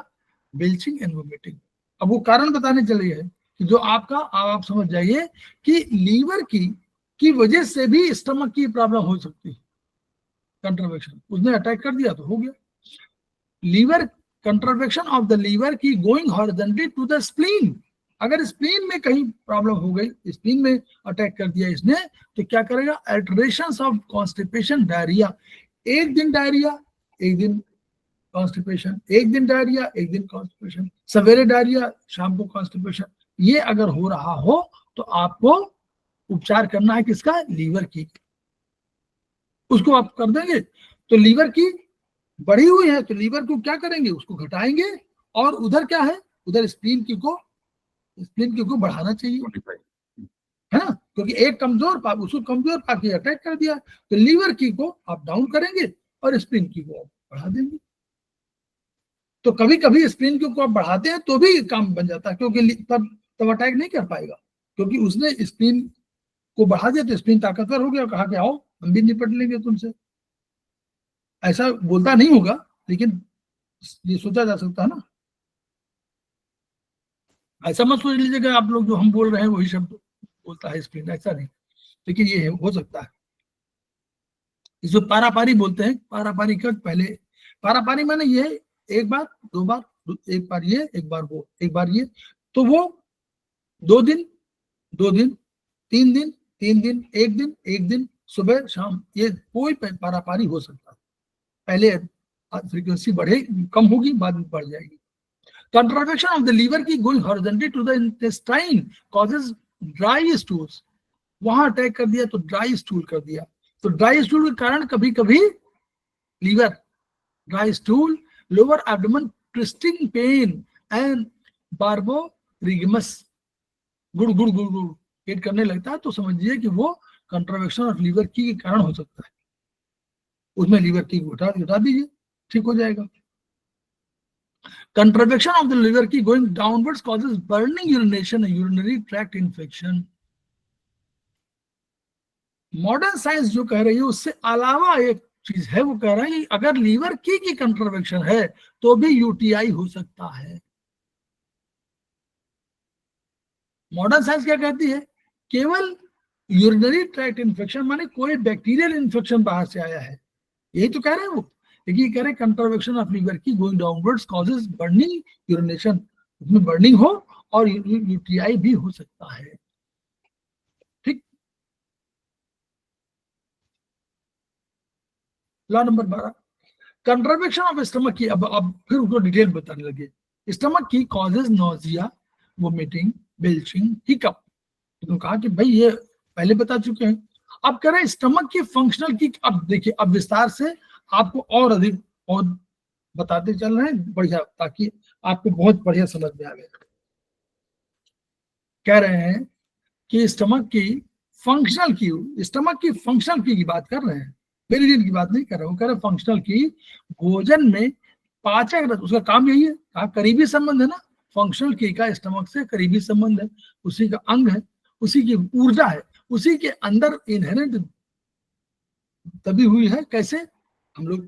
belching and vomiting. अब वो कारण बताने चले हैं कि जो आपका, आप समझ जाइए कि लीवर की वजह से भी स्टमक की प्रॉब्लम हो सकती है। कंट्रावेक्शन, उसने अटैक कर दिया तो हो गया। Liver, contravection of the liver qi going horizontally to the spleen, अगर स्प्लीन में कहीं प्रॉब्लम हो गई, स्प्लीन में अटैक कर दिया इसने, तो क्या करेगा, अल्टरेशंस ऑफ कॉन्स्टिपेशन, डायरिया, एक दिन डायरिया, एक दिन कॉन्स्टिपेशन, एक दिन डायरिया, एक दिन कॉन्स्टिपेशन, सवेरे डायरिया, शाम को कॉन्स्टिपेशन, ये अगर हो रहा हो तो आपको उपचार करना है किसका, लीवर की, उसको आप कर देंगे। तो लीवर की बढ़ी हुई है तो लीवर को क्या करेंगे, उसको घटाएंगे, और उधर क्या है, उधर स्प्लीन की को बढ़ाना चाहिए, है ना, क्योंकि एक कमजोर उसको कमजोर पाके अटैक कर दिया, तो लीवर की को आप डाउन करेंगे और स्प्लीन की को आप बढ़ा देंगे। तो कभी कभी स्प्लीन की को आप बढ़ाते हैं तो भी काम बन जाता है, क्योंकि तब अटैक नहीं कर पाएगा, क्योंकि उसने स्प्लीन को बढ़ा दिया तो स्प्लीन ताकतवर हो गया, कहा कि आओ हम भी निपट लेंगे तुमसे। ऐसा बोलता नहीं होगा, लेकिन ये सोचा जा सकता है ना, ऐसा मत सोच लीजिएगा आप लोग जो हम बोल रहे हैं वही शब्द बोलता है स्प्लीन, ऐसा नहीं, लेकिन ये हो सकता है। इसको पारापारी बोलते हैं, पारापारी का पहले, पारापारी माने ये एक बार, दो बार, एक बार ये, एक बार वो, एक बार ये, तो वो 2 दिन, 2 दिन, 3 दिन, 3 दिन, एक दिन, सुबह शाम, ये कोई पारापारी हो सकता है। पहले फ्रीक्वेंसी बढ़े, कम होगी, बाद में बढ़ जाएगी। Contravection of the liver qi going horizontally to the intestine causes dry stools, वहां अटैक कर दिया तो ड्राई स्टूल कर दिया, तो ड्राई स्टूल के कारण कभी कभी liver, dry stool, lower abdomen twisting pain and borborygmus, गुड़ गुड़ गुड़ गुड़ पेट करने लगता है, तो समझिए कि वो कंट्रावेक्शन ऑफ लीवर की के कारण हो सकता है। उसमें लीवर की घटा दीजिए, ठीक हो जाएगा। Contraction of the liver key going downwards causes burning urination and urinary tract infection. Modern science जो कह रही है उससे अलावा एक चीज है, वो कह रहा है कि अगर लीवर की कंट्रावेक्शन है तो भी यूटीआई हो सकता है। मॉडर्न साइंस क्या कहती है, केवल यूरिनरी ट्रैक्ट इन्फेक्शन माने कोई बैक्टीरियल इन्फेक्शन बाहर से आया है, यही तो कह रहे हैं वो। लेकिन ये कह रहे हैं contravection of liver qi going downwards causes burning urination, उसमें बर्निंग हो और यूटीआई भी हो सकता है। ठीक। Law number 12, कंट्रावेक्शन of stomach qi, अब फिर उसको डिटेल बताने लगे। स्टमक की causes nausea, vomiting, belching, hiccup. तो कहा कि भाई ये पहले बता चुके हैं। अब कह रहे हैं स्टमक की फंक्शनल की, अब देखिए अब विस्तार से आपको और अधिक और बताते चल रहे हैं बढ़िया, ताकि आपको बहुत बढ़िया समझ में आए। कह रहे हैं कि स्टमक की फंक्शनल की, स्टमक की फंक्शनल की बात कर रहे हैं, मेरिडियन की बात नहीं कर रहे, वो कह रहे फंक्शनल की। भोजन में पाचक रस, उसका काम यही है, कहा करीबी संबंध है ना, फंक्शनल की का स्टमक से करीबी संबंध है, उसी का अंग है, उसी की ऊर्जा है, उसी के अंदर इनहेरेंट दबी हुई है। कैसे, हम लोग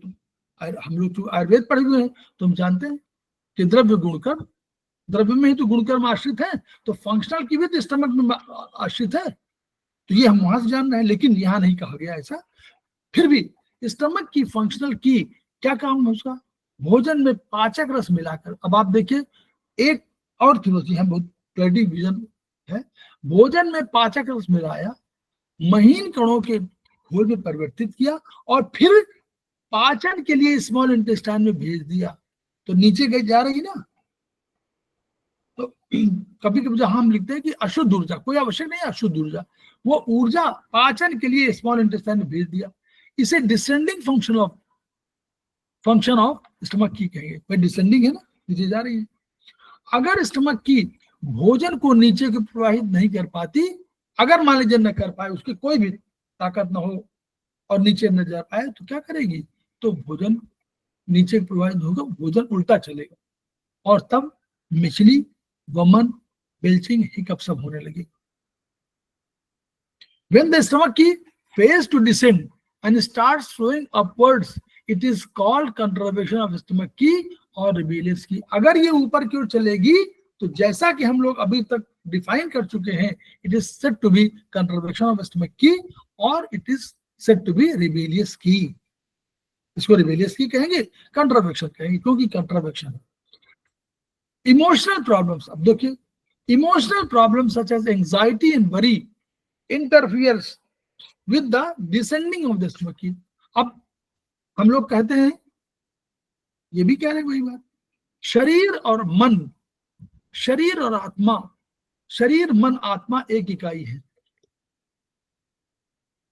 तो आयुर्वेद पढ़े हुए हैं, तुम जानते हैं कि द्रव्य गुणकर, द्रव्य में ही तो गुणकर्म आश्रित है, तो फंक्शनल की भी तो स्टमक में आश्रित है, तो ये हम वहां से जान रहे हैं, लेकिन यहां नहीं कहा गया ऐसा। फिर भी स्टमक की फंक्शनल की क्या काम है उसका, भोजन में पाचक रस मिलाकर। अब आप देखिए एक और थियोलॉजी है, बहुत क्लैरिटी विजन है, भोजन में पाचक रस मिलाया, महीन कणों के घोल में परिवर्तित किया और फिर पाचन के लिए स्मॉल इंटेस्टाइन में भेज दिया, तो नीचे गई जा रही ना। तो कभी कभी जहां हम लिखते हैं कि अशुद्ध ऊर्जा, कोई आवश्यक नहीं है अशुद्ध ऊर्जा, वो ऊर्जा पाचन के लिए स्मॉल इंटेस्टाइन में भेज दिया, इसे डिसेंडिंग फंक्शन ऑफ स्टमक की कहेंगे। भाई डिसेंडिंग है ना, नीचे जा रही है। अगर स्टमक की भोजन को नीचे को प्रवाहित नहीं कर पाती, अगर मान लीजिए न कर पाए, उसकी कोई भी ताकत ना हो और नीचे न जा पाए, तो क्या करेगी, तो भोजन नीचे प्रवाहित होगा, भोजन उल्टा चलेगा और तब मिचली, वमन, बेल्चिंग, हिकअप सब होने लगे। When the stomach key fails to descend and starts flowing upwards, it is called contraction of stomach key और rebellious key। अगर ये ऊपर की ओर चलेगी तो जैसा कि हम लोग अभी तक डिफाइन कर चुके हैं, it is said to be contravection of stomach qi और it is said to be rebellious qi. इसको रिबेलियस की कहेंगे, कंट्रावेक्शन कहेंगे, क्योंकि कंट्रावेक्शन है। इमोशनल प्रॉब्लम्स, अब देखिए emotional problems such as anxiety and worry interferes with the descending of the stomach qi. अब हम लोग कहते हैं, ये भी कह रहे हैं वही बात, शरीर और मन, शरीर और आत्मा, शरीर मन आत्मा एक इकाई है।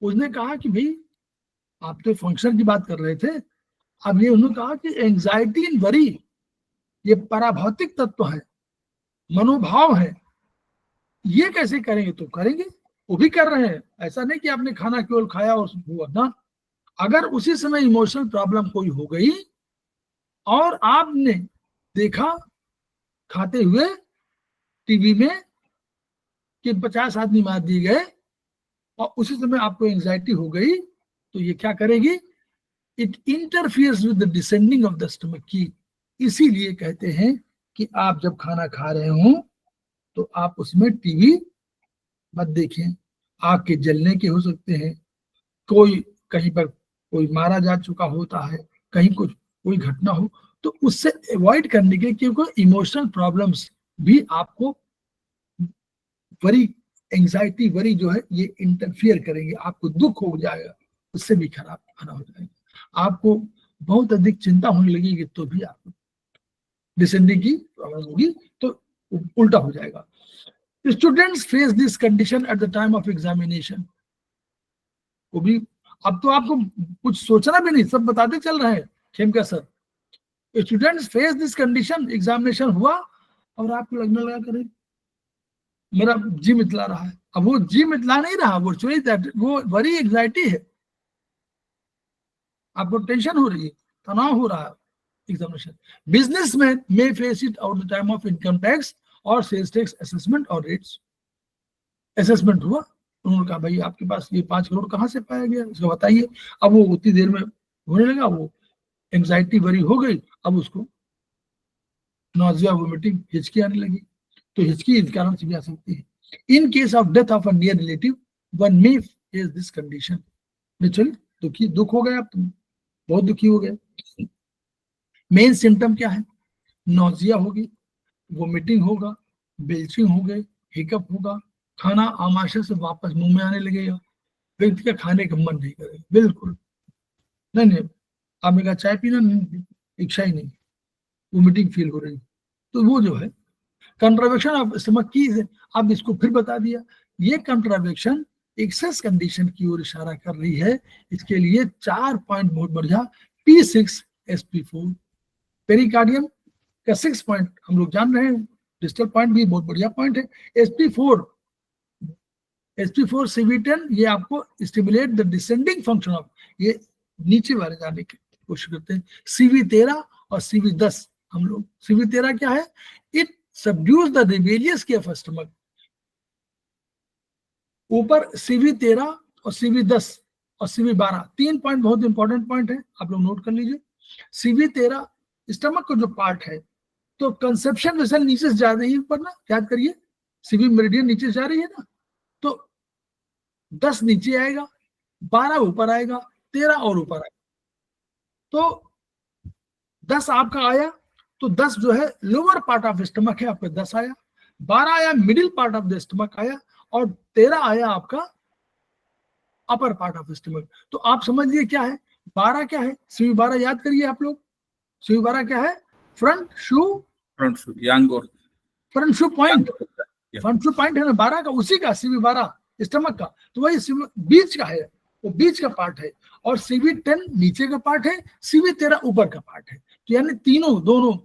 उसने कहा कि भाई आप तो फंक्शन की बात कर रहे थे, अब ये उन्होंने कहा कि एंजाइटी एंड वरी ये पराभौतिक तत्व है, मनोभाव है, ये कैसे करेंगे, तो करेंगे, वो भी कर रहे हैं। ऐसा नहीं कि आपने खाना केवल खाया और हुआ ना, अगर उसी समय इमोशनल प्रॉब्लम कोई हो गई और आपने देखा खाते हुए टीवी में कि 50 आदमी मार दिए गए और उसी समय आपको एंजाइटी हो गई, तो ये क्या करेगी, it interferes with the descending of the stomach की। इसीलिए कहते हैं कि आप जब खाना खा रहे हो तो आप उसमें टीवी मत देखें, आग के जलने के हो सकते हैं, कोई कहीं पर कोई मारा जा चुका होता है, कहीं कुछ कोई घटना हो, तो उससे अवॉइड करने के, क्योंकि इमोशनल प्रॉब्लम्स भी आपको वरी, एंजाइटी वरी जो है ये इंटरफियर करेंगे, आपको दुख हो जाएगा, उससे भी खराब खाना हो जाएगा, आपको बहुत अधिक चिंता होने लगेगी, तो भी आपको डिसेंडिंग की प्रॉब्लम होगी, तो उल्टा हो जाएगा। Students face this condition at the time of examination. वो भी अब तो आपको कुछ सोचना भी नहीं, सब बताते चल रहे हैं Khemka sir. Students face this condition, examination हुआ और आपको लगने लगा करे मेरा जी मितला रहा है। अब वो जी मितला नहीं रहा, वो बड़ी एंजाइटी है, आपको टेंशन हो रही है, तनाव हो रहा है examination. Businessman may face it out the time of income tax और सेल्स टैक्स असेसमेंट और रेट्स। असेसमेंट हुआ, उन्होंने कहा भाई आपके पास ये 5 करोड़ कहाँ से पाया गया, इसको बताइए। अब वो उतनी देर में होने लगा, वो एंग्जाइटी बरी हो गई, अब उसको नॉजिया, वोमिटिंग, हिचकी आने लगी। तो हिचकी इस कारण से भी आ सकती है। इन case of death of a near relative one may face this condition. चलिए दुख हो गया, आप बहुत दुखी हो गए। मेन सिम्टम क्या है? नॉजिया होगी, वोमिटिंग होगा, बेल्चिंग हो गए, हिकअप होगा, खाना आमाशय से वापस मुंह में आने लगेगा, व्यक्ति का खाने का मन नहीं करेगा, बिल्कुल नहीं। आपने कहा चाय पीना, इच्छा ही नहीं, वोमिटिंग फील हो रही। तो वो जो है कंट्रावेक्शन ऑफ स्टमक की, अब इसको फिर बता दिया, ये कंट्रावेक्शन एक्सेस कंडीशन की ओर इशारा कर रही है। इसके लिए 4 पॉइंट बहुत बढ़िया, P6 SP4। पेरिकार्डियम का 6 पॉइंट हम लोग जान रहे हैं, डिस्टल पॉइंट भी बहुत बढ़िया पॉइंट है। SP4 CV10 ये आपको stimulate the descending function of, ये नीचे वाले जाने की कोशिश करते हैं। CV13 और CV10 हम लोग, CV13 क्या है? इट सबड्यूज द रिबेलियस की ऑफ स्टमक। ऊपर CV13 और CV10 और CV12 3 पॉइंट बहुत इंपॉर्टेंट पॉइंट है, आप लोग नोट कर लीजिए। CV13 स्टमक का जो पार्ट है, तो कंसेप्शन वेसल नीचे से जा रही है ऊपर ना, याद करिए, CV मेरिडियन नीचे से जा रही है ना, तो 10 नीचे आएगा, 12 ऊपर आएगा, 13 और ऊपर आएगा। तो 10 आपका आया, तो 10 जो है लोअर पार्ट ऑफ स्टमक है, आपका 10 आया, 12 आया middle part of the stomach आया, और 13 आया आपका अपर पार्ट ऑफ स्टमक। तो आप समझिए क्या है 12 क्या है, CV12 याद करिए आप लोग। CV12 क्या है? फ्रंट शू यांग और फ्रंट शू पॉइंट, फ्रंट शू पॉइंट है ना 12 का, उसी का CV12 स्टमक का, तो वही बीच का है, वो बीच का पार्ट है। और CV10 नीचे का पार्ट है, CV13 ऊपर का पार्ट है। तो यानी तीनों, दोनों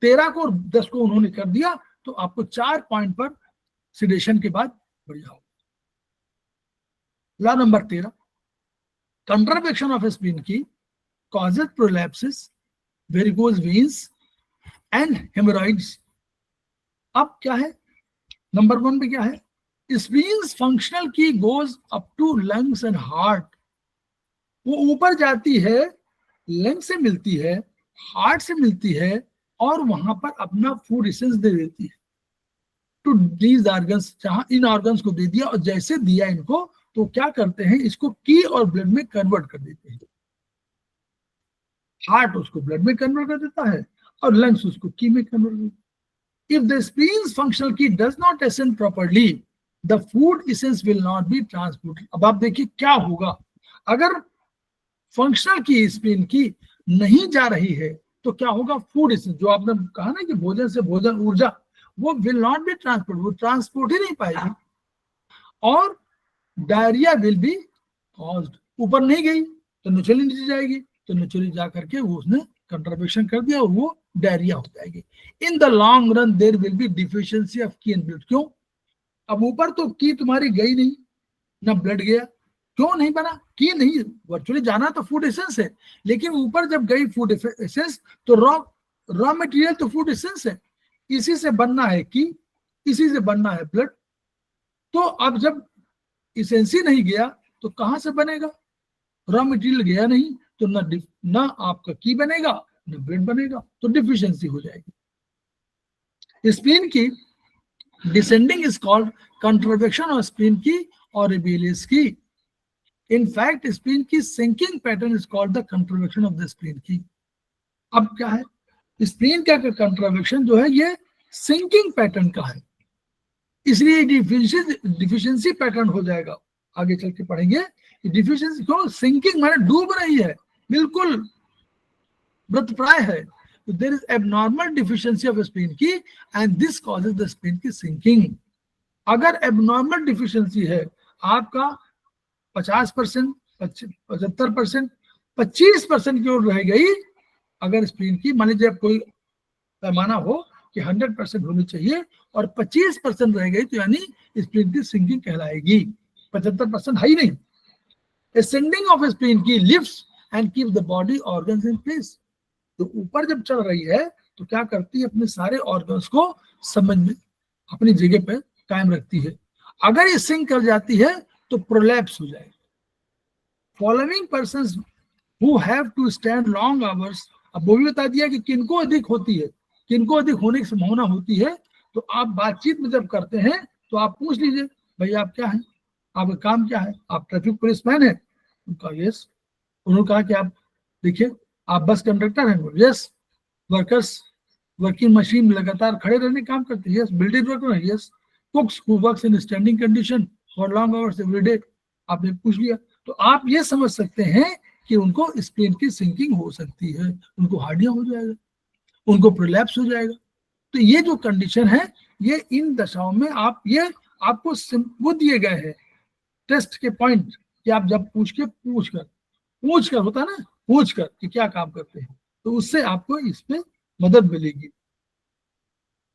13 को और 10 को उन्होंने कर दिया, तो आपको 4 पॉइंट पर सिडेशन के बाद बढ़िया हो। Law number 13, contravection of spleen qi causes prolapsis, varicose veins and haemorrhoids. अब क्या है नंबर 1 पे क्या है? Spleen's functional qi goes up to lungs and heart. वो ऊपर जाती है, लंग से मिलती है, हार्ट से मिलती है, और वहां पर अपना फूड एसेंस दे देती है टू दीज ऑर्गन्स। जहां इन ऑर्गन्स को दे दिया, और जैसे दिया इनको, तो क्या करते हैं, इसको की और ब्लड में कन्वर्ट कर देते हैं। हार्ट उसको ब्लड में कन्वर्ट कर देता है, और लंग्स उसको की में कन्वर्ट कर देता है। If the spleen functional key does not ascend properly, the food essence will not be transported. अब आप देखिए क्या होगा, अगर फंक्शनल की स्प्लीन की नहीं जा रही है, तो क्या होगा? फूड एसेंस, जो आपने कहा ना कि भोजन से भोजन ऊर्जा, वो विल नॉट बी ट्रांसपोर्ट, वो ट्रांसपोर्ट ही नहीं पाएगी, और डायरिया विल बी कॉज्ड। ऊपर नहीं गई तो नेचुरली नीचे जाएगी, तो नेचुरली जा करके वो उसने कंट्रावेक्शन कर दिया, और वो डायरिया हो जाएगी। In the long run there will be deficiency of qi and blood. क्यों? अब ऊपर तो की तुम्हारी गई नहीं, ना ब्लड गया, क्यों नहीं बना? की नहीं, वर्चुअली जाना तो फूड एसेंस है, लेकिन ऊपर जब गई फूड एसेंस, तो रॉ मटेरियल तो फूड एसेंस है, इसी से बनना है की, इसी से बनना है ब्लड। तो अब जब एसेंसी नहीं गया, तो कहां से बनेगा? रॉ मटेरियल गया नहीं, तो ना आपका की बनेगा, ना ब्लड बनेगा, तो डिफिशियंसी हो जाएगी। Spleen qi descending is called contravection of spleen qi और rebellious qi. In fact spleen qi sinking pattern is called the contravection of the spleen qi. अब क्या है? स्प्लीन का कंट्रावेक्शन जो है ये सिंकिंग पैटर्न का है, इसलिए डिफिशियंसी पैटर्न हो जाएगा। आगे चल के पढ़ेंगे डिफिशियंसी क्यों, सिंकिंग माने डूब रही है, बिल्कुल मृतप्राय है। So there is abnormal deficiency of spleen key and this causes the spleen key sinking. अगर abnormal deficiency है आपका 50%, 75%, 25% की ओर रह गई, अगर स्प्लीन की, मान लीजिए कोई पैमाना हो कि 100% होनी चाहिए और 25% रह गई, तो यानी स्प्लीन की सिंकिंग कहलाएगी। 75% है ही नहीं। Ascending of spleen key lifts and keeps the body organs in place. तो ऊपर जब चल रही है तो क्या करती है, अपने सारे ऑर्गन्स को समझ में अपनी जगह पे कायम रखती है। अगर ये सिंक कर जाती है तो प्रोलैप्स हो जाएगा। Following persons who have to stand long hours, अब वो भी बता दिया कि किनको अधिक होती है, किनको अधिक होने की संभावना होती है। तो आप बातचीत में जब करते हैं तो आप पूछ लीजिए, भैया आप क्या हैं, आपका काम क्या है, आप ट्रैफिक पुलिसमैन हैं? उनका यस। उन्होंने कहा कि आप देखिए आप बस कंडक्टर हैं? यस। वर्कर्स वर्किंग मशीन लगातार खड़े रहने काम करते हैं? यस। बिल्डिंग वर्कर है? Yes. कुक्स who works in standing condition for long hours every day, आपने पूछ लिया। तो आप ये समझ सकते हैं कि उनको स्प्लीन की सिंकिंग हो सकती है, उनको हार्निया हो जाएगा, उनको प्रोलैप्स हो जाएगा। तो ये जो कंडीशन है, ये इन दशाओं में आप ये आपको वो दिए गए हैं टेस्ट के पॉइंट कि आप जब पूछ कर होता है ना, पूछ कर कि क्या काम करते हैं, तो उससे आपको इसमें मदद मिलेगी।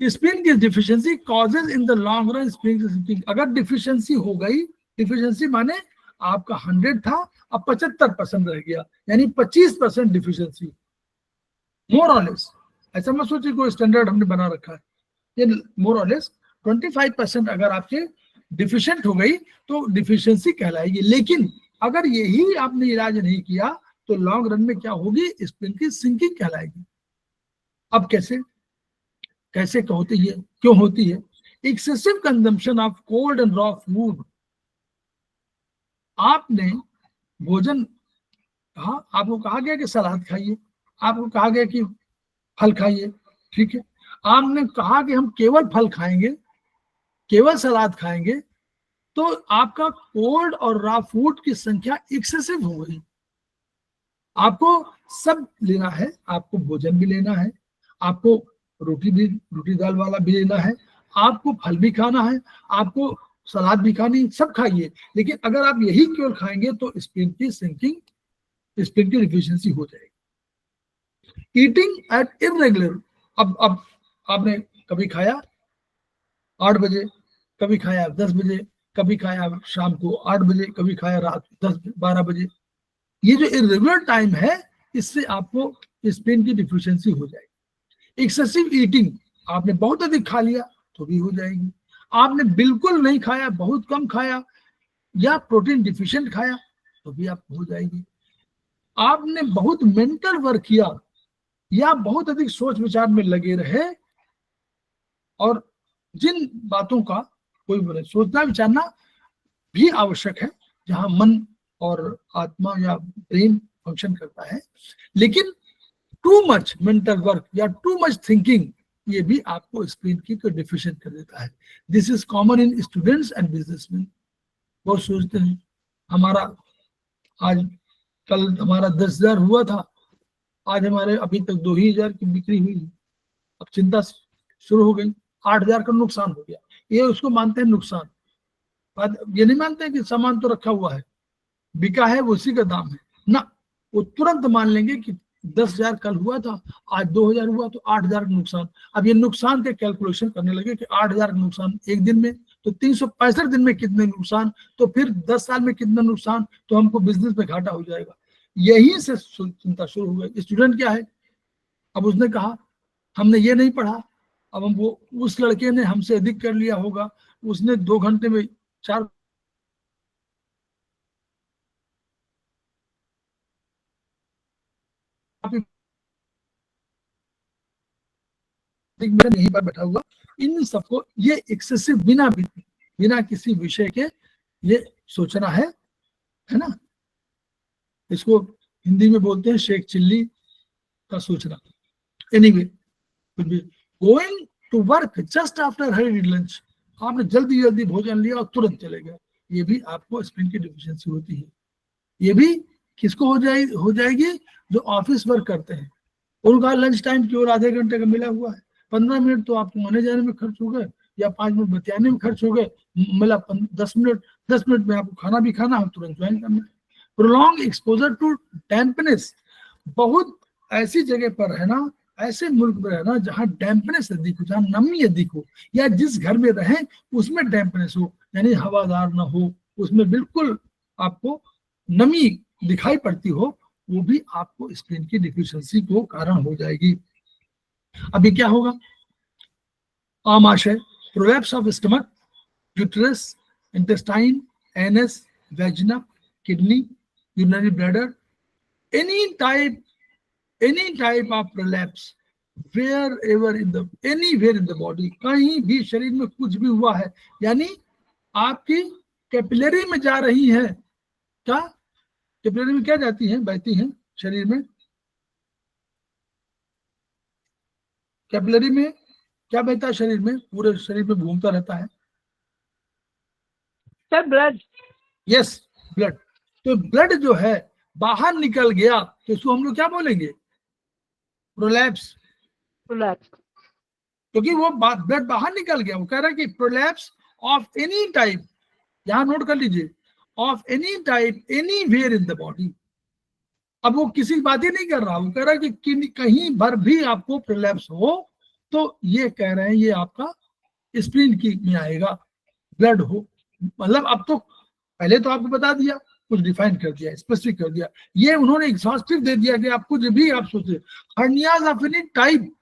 स्प्लीन की deficiency causes in the long run spleen qi sinking. अगर डिफिशियंसी हो गई, डिफिशियंसी माने आपका 100 था अब 75% रह गया, यानी 25% डिफिशियंसी, मोर और लेस। ऐसा मत सोचिए कोई स्टैंडर्ड हमने बना रखा है, ये मोर और लेस 25% अगर आपके डिफिशिएंट हो गई तो डिफिशियंसी कहलाएगी। लेकिन अगर यही आपने इलाज नहीं किया तो लॉन्ग रन में क्या होगी, स्प्लीन की सिंकिंग कहलाएगी। अब कैसे होती है, क्यों होती है? Excessive consumption of cold and raw food. आपने भोजन कहा, आपको कहा गया कि सलाद खाइए, आपको कहा गया कि फल खाइए, ठीक है। आपने कहा कि हम केवल फल खाएंगे, केवल सलाद खाएंगे, तो आपका कोल्ड और रॉ फूड की संख्या एक्सेसिव हो गई। आपको सब लेना है, आपको भोजन भी लेना है, आपको रोटी दाल वाला भी लेना है, आपको फल भी खाना है, आपको सलाद भी खानी, सब खाइए। लेकिन अगर आप यही केवल खाएंगे तो स्प्लीन की सिंकिंग, स्प्लीन की डिफिशियंसी हो जाएगी। ईटिंग एट इरेगुलर, अब आपने कभी खाया 8 बजे, कभी खाया 10 बजे, कभी खाया शाम को 8 बजे, कभी खाया रात 10-12 बजे। ये जो इरेगुलर टाइम है, इससे आपको स्प्लीन की डिफिशियंसी हो जाएगी। एक्सेसिव ईटिंग, आपने बहुत अधिक खा लिया तो भी हो जाएगी। आपने बिल्कुल नहीं खाया, बहुत कम खाया, या प्रोटीन डिफिशिएंट खाया तो भी आपको हो जाएगी। आपने बहुत मेंटल वर्क किया या बहुत अधिक सोच विचार में लगे रहे, और जिन बातों का कोई बोले, सोचना विचारना भी आवश्यक है जहां मन और आत्मा या ब्रेन फंक्शन करता है, लेकिन टू मच मेंटल वर्क या टू मच थिंकिंग, ये भी आपको स्प्लीन की डिफिशिएंट कर देता है। This is common in students and businessman. बहुत सोचते हैं हमारा आज कल हमारा 10,000 हुआ था, आज हमारे अभी तक 2,000 की बिक्री हुई, अब चिंता शुरू हो गई, 8,000 का नुकसान हो गया। ये उसको मानते हैं नुकसान, ये नहीं मानते हैं कि सामान तो रखा हुआ है, बिका है, वो उसी का दाम है ना। वो तुरंत मान लेंगे कि 10,000 कल हुआ था, आज 2,000 हुआ तो 8,000 का नुकसान। अब ये नुकसान के कैलकुलेशन करने लगे कि 8,000 का नुकसान एक दिन में, तो 365 दिन में कितने नुकसान, तो फिर 10 साल में कितना नुकसान, तो हमको बिजनेस में घाटा हो जाएगा। यहीं से चिंता शुरू हो गई। स्टूडेंट क्या है, अब उसने कहा हमने ये नहीं पढ़ा, अब हम वो उस लड़के ने हमसे अधिक कर लिया होगा, उसने 2 घंटे में 4 यहीं पर बैठा हुआ। इन सबको ये एक्सेसिव बिना किसी विषय के ये सोचना है ना। इसको हिंदी में बोलते हैं शेख चिल्ली का सोचना। Anyway, going to work just after hurried lunch, आपने जल्दी भोजन लिया और तुरंत चले गए, ये भी आपको स्प्लीन की डिफिशियंसी होती है। ये भी किसको हो जाएगी, जो ऑफिस वर्क करते हैं, उनका लंच टाइम केवल आधे घंटे का मिला हुआ है, 15 मिनट तो आपको आने जाने में खर्च हो गए, या 5 मिनट बतियाने में खर्च हो गए, मिला 10 मिनट में आपको खाना भी खाना है, तुरंत ज्वाइन करना है। प्रोलॉन्ग एक्सपोजर टू डैम्पनेस, बहुत ऐसी जगह पर रहना, ऐसे मुल्क में रहना जहाँ डैम्पनेस अधिक हो, जहाँ नमी अधिक हो, या जिस घर में रहें उसमें डैम्पनेस हो, यानी हवादार ना हो, उसमें बिल्कुल आपको नमी दिखाई पड़ती हो, वो भी आपको स्प्लीन की डिफिशियंसी को कारण हो जाएगी। अभी क्या होगा, आमाशय, prolapse of stomach, uterus, intestine, anus, vagina, kidney, urinary bladder, any type of prolapse wherever anywhere in the body, कहीं भी शरीर में कुछ भी हुआ है, यानी आपकी कैपिलरी में जा रही है, क्या कैपिलरी में क्या जाती है, बहती है शरीर में, कैपिलरी में क्या बहता है शरीर में, पूरे शरीर में घूमता रहता है सर ब्लड। Yes, blood. तो ब्लड जो है बाहर निकल गया तो इसको हम लोग क्या बोलेंगे, प्रोलैप्स, प्रोलैप्स, क्योंकि वो ब्लड बाहर निकल गया। वो कह रहा है कि प्रोलैप्स ऑफ एनी टाइप, यहां नोट कर लीजिए, of any type anywhere in the body. अब वो किसी बात ही नहीं कर रहा, वो कह रहा है कि कहीं भर भी आपको प्रोलैप्स हो तो ये कह रहे हैं ये आपका स्प्लीन की में आएगा, ब्लड हो। मतलब अब तो पहले तो आपको बता दिया, कुछ डिफाइन कर दिया, स्पेसिफिक कर दिया, ये उन्होंने एग्जॉस्टिव दे दिया कि आप कुछ भी आप सोचे, hernias of any type,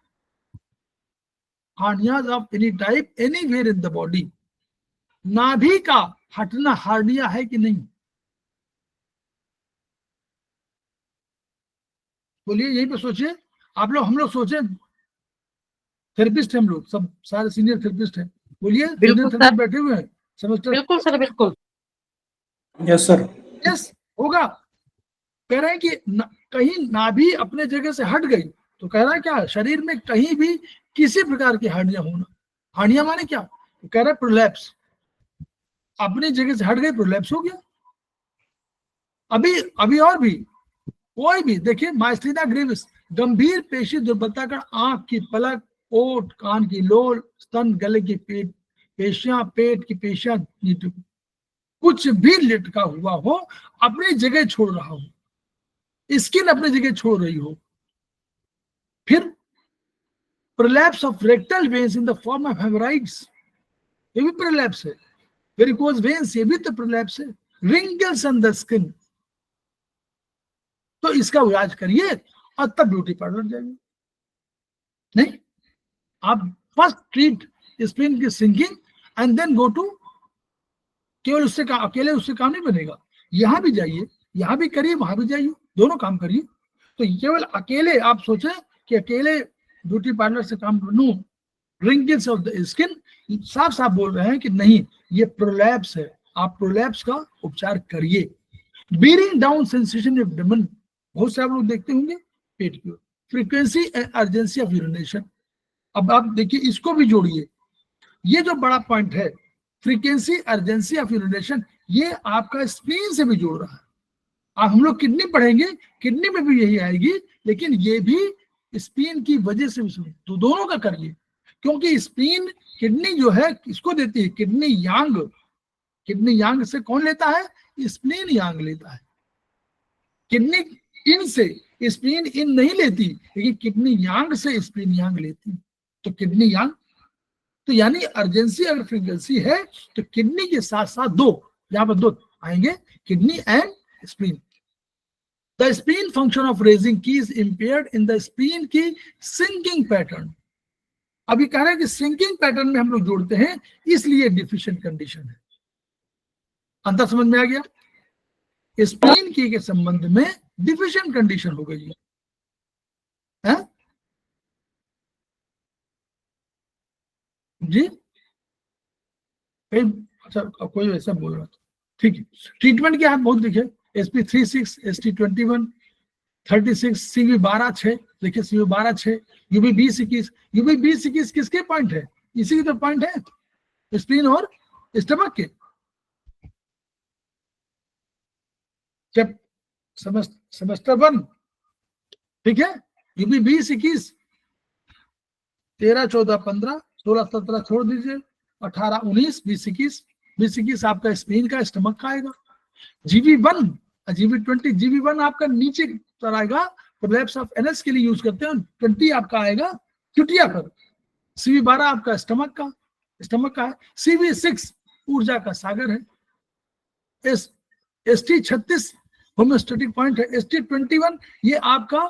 hernias of any type anywhere in the body. नाभि का हटना हार्निया है कि नहीं, बोलिए, यहीं पे सोचिए आप लोग, हम लोग सोचे, थेरेपिस्ट हम लोग सब सारे सीनियर थेरेपिस्ट हैं, बोलिए, सीनियर थेरेपिस्ट बैठे हुए हैं सेमेस्टर। बिल्कुल सर, बिल्कुल। Yes sir. यस होगा। कह रहे हैं कि कहीं नाभि अपने जगह से हट गई तो कह रहा है क्या, शरीर में कहीं भी किसी प्रकार की हार्निया होना, हार्निया माने क्या, तो कह रहा है प्रोलैप्स, अपनी जगह से हट गई, प्रोलैप्स हो गया। अभी और भी कोई भी देखिए, माइस्टीना ग्रेविस, गंभीर पेशी दुर्बलता का आंख की पलक, ओठ, कान की लोल, स्तन, गले की पेशियां, पेट की पेशियां, कुछ भी लटका हुआ हो, अपनी जगह छोड़ रहा हो, स्किन अपनी जगह छोड़ रही हो। फिर prolapse of rectal veins in the form of haemorrhoids, ये भी प्रोलैप्स है। वेरिकोज वेन्स, ये भी तो प्रोलैप्स है। रिंकल्स ऑन द स्किन, तो इसका इलाज करिए और तब ब्यूटी पार्लर जाइए। नहीं, आप first treat spleen qi sinking and then go to, केवल उससे अकेले उससे काम नहीं बनेगा, यहां भी जाइए, यहां भी करिए, वहां भी जाइए, दोनों काम करिए। तो केवल अकेले आप सोचें कि अकेले ब्यूटी पार्लर से काम no, wrinkles of the skin, साफ साफ बोल रहे हैं कि नहीं, ये प्रोलैप्स है, आप प्रोलैप्स का उपचार करिए। Bearing down sensation of abdomen, बहुत से आप लोग देखते होंगे पेट की, frequency and urgency of urination. अब आप देखिए, इसको भी जोड़िए, ये जो बड़ा पॉइंट है, फ्रीक्वेंसी अर्जेंसी ऑफ यूरिनेशन, ये आपका स्प्लीन से भी जोड़ रहा है। अब हम लोग किडनी पढ़ेंगे, किडनी में भी यही आएगी, लेकिन ये भी स्प्लीन की वजह से भी, तो दोनों का करिए, क्योंकि स्प्लीन किडनी जो है किसको देती है, किडनी यांग, किडनी यांग से कौन लेता है, स्प्लीन यांग लेता है। किडनी इन से स्प्लीन इन नहीं लेती, लेकिन किडनी यांग से स्प्लीन यांग लेती। तो किडनी यांग, तो यानी अर्जेंसी अगर फ्रीक्वेंसी है तो किडनी के साथ साथ दो, यहां पर दो आएंगे, kidney and spleen. The spleen function of raising qi is impaired in the spleen qi sinking pattern. अभी कह रहे हैं कि सिंकिंग पैटर्न में हम लोग जोड़ते हैं, इसलिए डिफिशिएंट कंडीशन है। अंतर समझ में आ गया, स्प्लीन की के संबंध में डिफिशिएंट कंडीशन हो गई है? जी अच्छा, कोई ऐसा बोल रहा था, ठीक है। ट्रीटमेंट क्या है, बहुत देखिए, SP36, ST21, 36, CV12 6, देखिए CV12 6, UV20 21, UV20 21 किसके पॉइंट है, इसी के तो पॉइंट है, स्प्लीन और स्टमक के। जब सेमेस्टर 1, ठीक है, UV20 21, 13 14 15 16 17 छोड़ दीजिए, 18 19 20 21, 20 21 आपका स्प्लीन का, स्टमक का आएगा। GV1, GV20, GV1 आपका नीचे पर आएगा, प्रोलैप्स ऑफ एनएस के लिए यूज करते हैं, 20 आपका आएगा चुटिया पर। CV12 आपका स्टमक का है। CV6 ऊर्जा का सागर है। ST36 होम्योस्टेटिक पॉइंट है। ST21 ये आपका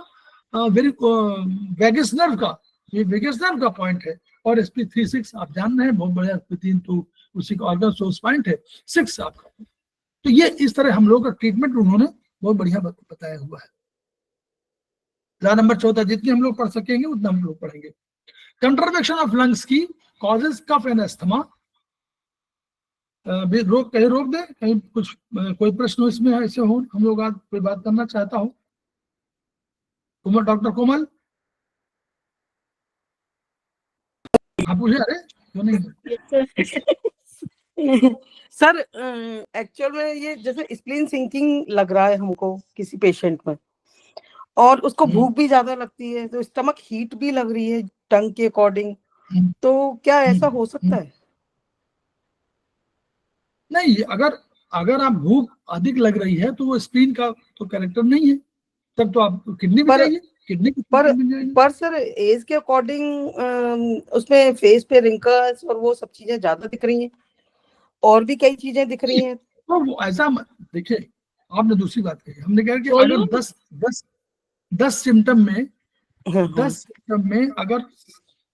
वेगस नर्व का, ये वेगस नर्व का पॉइंट है। और SP36 आप जान रहे हैं, बहुत बढ़िया, SP3 तो उसी का ऑर्गन सोर्स पॉइंट है। 6 आपका तो ये इस तरह हम लोग का ट्रीटमेंट उन्होंने बहुत बढ़िया बताया हुआ है। ला नंबर 14 जितनी हम लोग पढ़ सकेंगे उतना हम लोग पढ़ेंगे। कंट्रावेक्शन of lungs qi causes cough and asthma. रोक दे कहीं कुछ कोई प्रश्न इसमें ऐसे हो, हम लोग आज कोई बात करना चाहता हो। कोमल, डॉक्टर कोमल, आप पूछे? अरे क्यों नहीं? सर एक्चुअल में ये जैसे स्प्लीन सिंकिंग लग रहा है हमको किसी पेशेंट में, और उसको भूख भी ज्यादा लगती है, तो स्टमक हीट भी लग रही है टंग के अकॉर्डिंग, तो क्या ऐसा हो सकता है? नहीं, अगर आप भूख अधिक लग रही है तो वो स्प्लीन का तो कैरेक्टर नहीं है, तब तो आप किडनी में जाइए, किडनी पर सर एज के अकॉर्डिंग उसमें फेस पे रिंकल्स और वो सब चीजें ज्यादा दिख रही हैं, और भी कई चीजें दिख रही हैं। तो वो ऐसा देखिए, आपने दूसरी बात कही, हमने कहा कि अगर 10 सिम्टम में 10 सिम्टम में अगर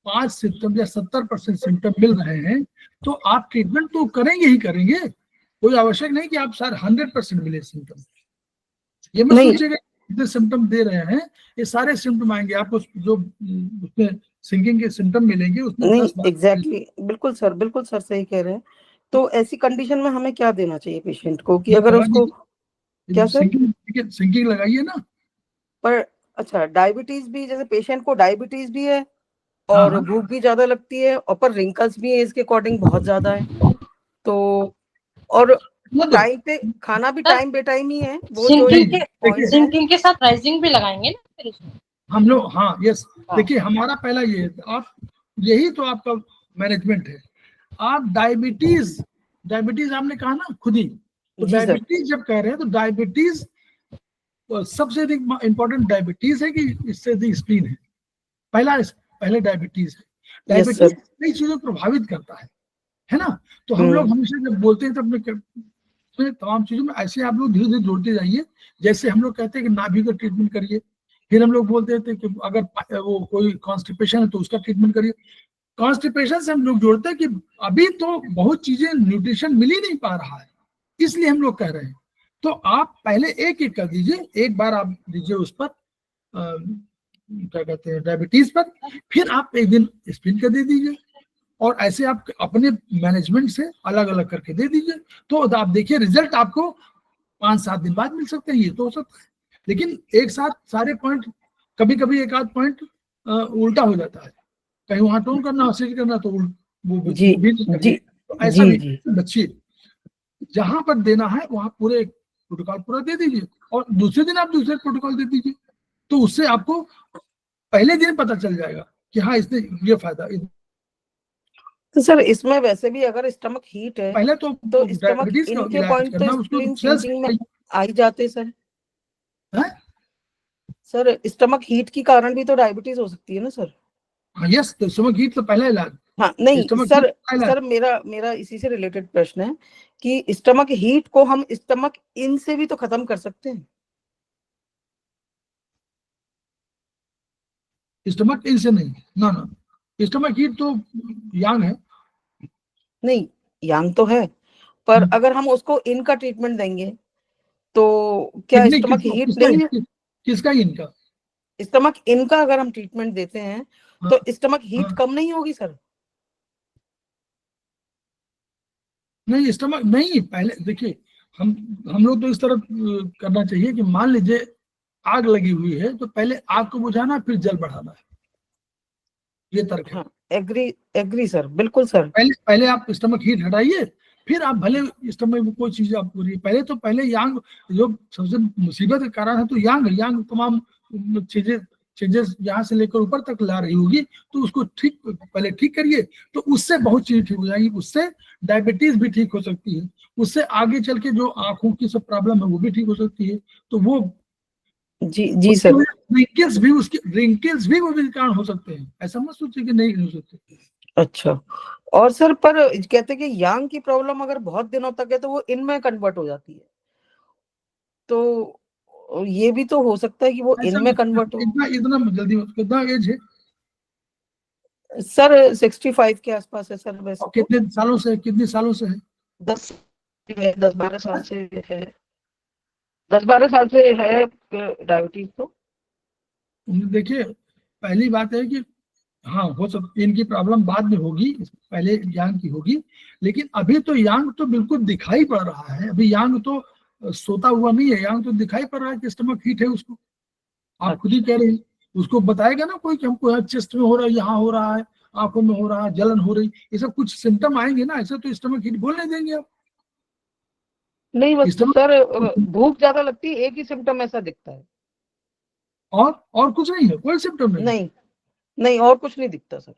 5 सिम्टम या 70% सिम्टम मिल रहे हैं तो आप ट्रीटमेंट तो करेंगे ही करेंगे। कोई आवश्यक नहीं कि आप सर 100% मिले सिम्टम। ये मत सोचिएगा जितने सिम्टम दे रहे हैं ये सारे सिम्टम आएंगे आपको, जो उसमें सिंकिंग के सिम्टम मिलेंगे उसमें नहीं। एग्जैक्टली, बिल्कुल सर सही कह रहे हैं। तो ऐसी कंडीशन में हमें क्या देना चाहिए पेशेंट को कि अगर उसको क्या सर सिंकिंग लगाइए ना। पर अच्छा, डायबिटीज भी, जैसे पेशेंट को डायबिटीज भी है और भूख भी ज्यादा लगती है, और पर रिंकल्स भी एज के अकॉर्डिंग बहुत ज्यादा है, तो और टाइम पे खाना भी टाइम बे टाइम ही है वो। सिंकिंग के साथ राइजिंग भी लगाएंगे ना फिर उसमें हम लोग। हाँ यस, देखिए हमारा पहला ये है, आप यही तो आपका मैनेजमेंट है। आप डायबिटीज आपने कहा ना खुद ही, तो डायबिटीज जब कह रहे हैं तो डायबिटीज सबसे अधिक इम्पोर्टेंट डायबिटीज है कि इससे अधिक स्प्लीन है। पहले डायबिटीज है। डायबिटीज कई चीजों को प्रभावित करता है ना। तो हम लोग हमेशा जब बोलते हैं तो अपने तमाम चीजों में ऐसे आप लोग धीरे धीरे जोड़ते जाइए। जैसे हम लोग कहते हैं कि नाभि का ट्रीटमेंट करिए, फिर हम लोग बोलते थे कि अगर वो कोई कॉन्स्टिपेशन है तो उसका ट्रीटमेंट करिए। कॉन्स्टिपेशन से हम लोग जोड़ते हैं कि अभी तो बहुत चीजें न्यूट्रिशन मिल ही नहीं पा रहा है, इसलिए हम लोग कह रहे हैं। तो आप पहले एक एक कर दीजिए, एक बार आप दीजिए उस पर क्या कहते हैं डायबिटीज पर, फिर आप एक दिन स्प्लीन का दे दीजिए, और ऐसे आप अपने मैनेजमेंट से अलग अलग करके दे दीजिए। तो आप देखिए रिजल्ट आपको 5-7 दिन बाद मिल सकते हैं, ये तो हो सकता है। लेकिन एक साथ सारे पॉइंट, कभी कभी एक आध पॉइंट उल्टा हो जाता है, कहीं वहां टोन करना सीट करना तो वो भी तो ऐसा नहीं, बच्चे जहां पर देना है वहां पूरे प्रोटोकॉल पूरा दे दीजिए, और दूसरे दिन आप दूसरे प्रोटोकॉल दे दीजिए। तो उससे आपको पहले दिन पता चल जाएगा कि हाँ इसने ये फायदा। तो सर इसमें वैसे भी अगर स्टमक हीट है पहले तो स्टमक इनके पॉइंट तो स्प्लीन सिंकिंग में आ ही जाते सर। सर स्टमक हीट के कारण भी तो डायबिटीज हो सकती है ना सर? हाँ यस, तो स्टमक हीट तो पहला इलाज। हाँ नहीं सर मेरा इसी से रिलेटेड प्रश्न है कि स्टमक हीट को हम स्टमक इन से भी तो खत्म कर सकते हैं। स्टमक इन से नहीं, ना स्टमक हीट तो यांग है। नहीं यांग तो है, पर अगर हम उसको इन का ट्रीटमेंट देंगे तो क्या स्टमक हीट नहीं है? किसका इनका? स्टमक इनका अगर हम ट्रीटमेंट देते हैं तो स्टमक हीट कम नहीं होगी सर? नहीं स्टमक नहीं, पहले देखिए हम लोग तो इस तरह करना चाहिए कि मान लीजिए आग लगी हुई है तो पहले आग को बुझाना फिर जल बढ़ाना है, ये तर्क है। हाँ, एग्री सर, बिल्कुल सर। पहले आप स्टमक हीट हटाइए, फिर आप भले स्टमक में कोई चीज आप पूरी, पहले यांग जो सबसे मुसीबत का कारण है, तो यांग तमाम चेंजेस यहाँ से लेकर ऊपर तक ला रही होगी, तो उसको पहले ठीक करिए, तो उससे बहुत चीजें ठीक हो जाएंगी। उससे डायबिटीज भी ठीक हो सकती है, उससे आगे चल के जो आंखों की सब प्रॉब्लम है वो भी ठीक हो सकती है। तो वो जी सर, रिंकल्स भी वो भी कारण हो सकते हैं, ऐसा मत सोचिए कि नहीं हो सकते। अच्छा, और सर पर कहते हैं कि यांग की प्रॉब्लम अगर बहुत दिनों तक है तो वो इनमें कन्वर्ट हो जाती है, तो ये भी तो हो सकता है कि वो इनमें कन्वर्ट हो। इतना जल्दी कितना एज है सर? 65 के आसपास है सर। वैसे कितने सालों से है? 10 10-12 साल से है, 10-12 साल से है डायबिटीज तो। देखिए पहली बात है कि हाँ हो सब इनकी प्रॉब्लम बाद में होगी, पहले यांग की होगी, लेकिन अभी तो यांग तो बिल्कुल दिखाई पड़ रहा है। अभी यांग तो सोता हुआ नहीं है, यांग तो दिखाई पड़ रहा है कि स्टमक हीट है उसको। आप खुद ही कह रहे हैं, उसको बताएगा ना कोई कि हमको चेस्ट में हो रहा है, यहाँ हो रहा है, आंखों में हो रहा है, जलन हो रही, ये सब कुछ सिम्टम आएंगे ना, ऐसे तो स्टमक हीट बोलने देंगे आप। नहीं बस स्टमक सर भूख ज्यादा लगती है, एक ही सिम्टम ऐसा दिखता है। और कुछ नहीं है, कोई सिम्टम नहीं। नहीं नहीं और कुछ नहीं दिखता सर।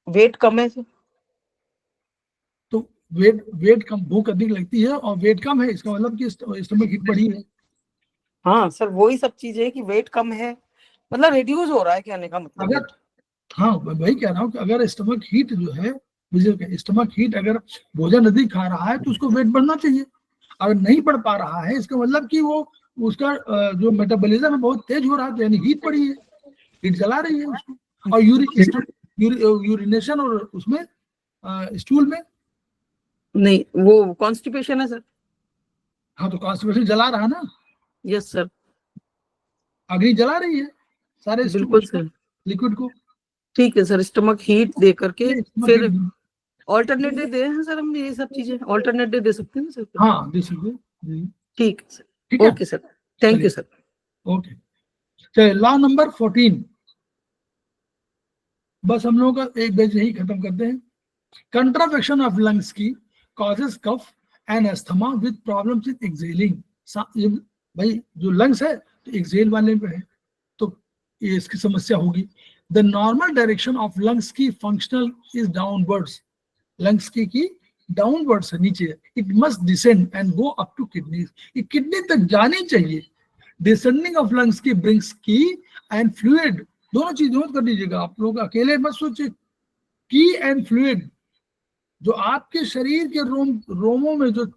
वेट कम है सर। तो वेट कम, भूख अधिक लगती है और वेट कम है, इसका मतलब कि स्टमक हीट बढ़ी है। हाँ सर वही सब चीजें कि वेट कम है, मतलब रिड्यूस हो रहा है कहने का मतलब। अगर हाँ मैं वही कह रहा हूँ कि अगर स्टमक हीट जो है, स्टमक हीट अगर भोजन अधिक खा रहा है तो उसको वेट बढ़ना चाहिए। अगर नहीं बढ़ पा रहा है इसका मतलब कि वो उसका जो मेटाबॉलिज्म है बहुत तेज हो रहा है, यानी हीट बढ़ी है, हीट जला रही है उसको। और यूरिनेशन और उसमें स्टूल में नहीं वो कॉन्स्टिपेशन है सर। हाँ तो कॉन्स्टिपेशन जला रहा है ना, यस सर अग्नि जला रही है सारे बिल्कुल सर। लिक्विड को। ठीक है सर, स्टमक हीट दे करके ये stomach फिर heat- ऑल्टरनेटिव दे हैं सर, हम ये सब चीजें ऑल्टरनेटिव दे सकते हैं सर। हाँ दे सकते जी। ठीक है सर, ठीक है, okay sir, thank you sir. Okay. चलिए लॉ नंबर 14, बस हम लोगों का एक पेज यही खत्म करते हैं। Contravection of lungs qi causes cough and asthma with problems with exhaling. भाई जो लंग्स है तो एक्सेल वाले पे है, तो ये इसकी समस्या होगी। The normal direction of lungs की फंक्शनल इज डाउनवर्ड्स, लंग्स की डाउनवर्ड्स है, नीचे। It must descend and go up to kidneys, ये किडनी तक जानी चाहिए। डिसेंडिंग ऑफ लंग्स की ब्रिंग्स की एंड फ्लूइड, दोनों चीज नोट कर लीजिएगा आप लोग, अकेले मत सोचिए। की एंड फ्लूइड, जो आपके शरीर के रोमों में जो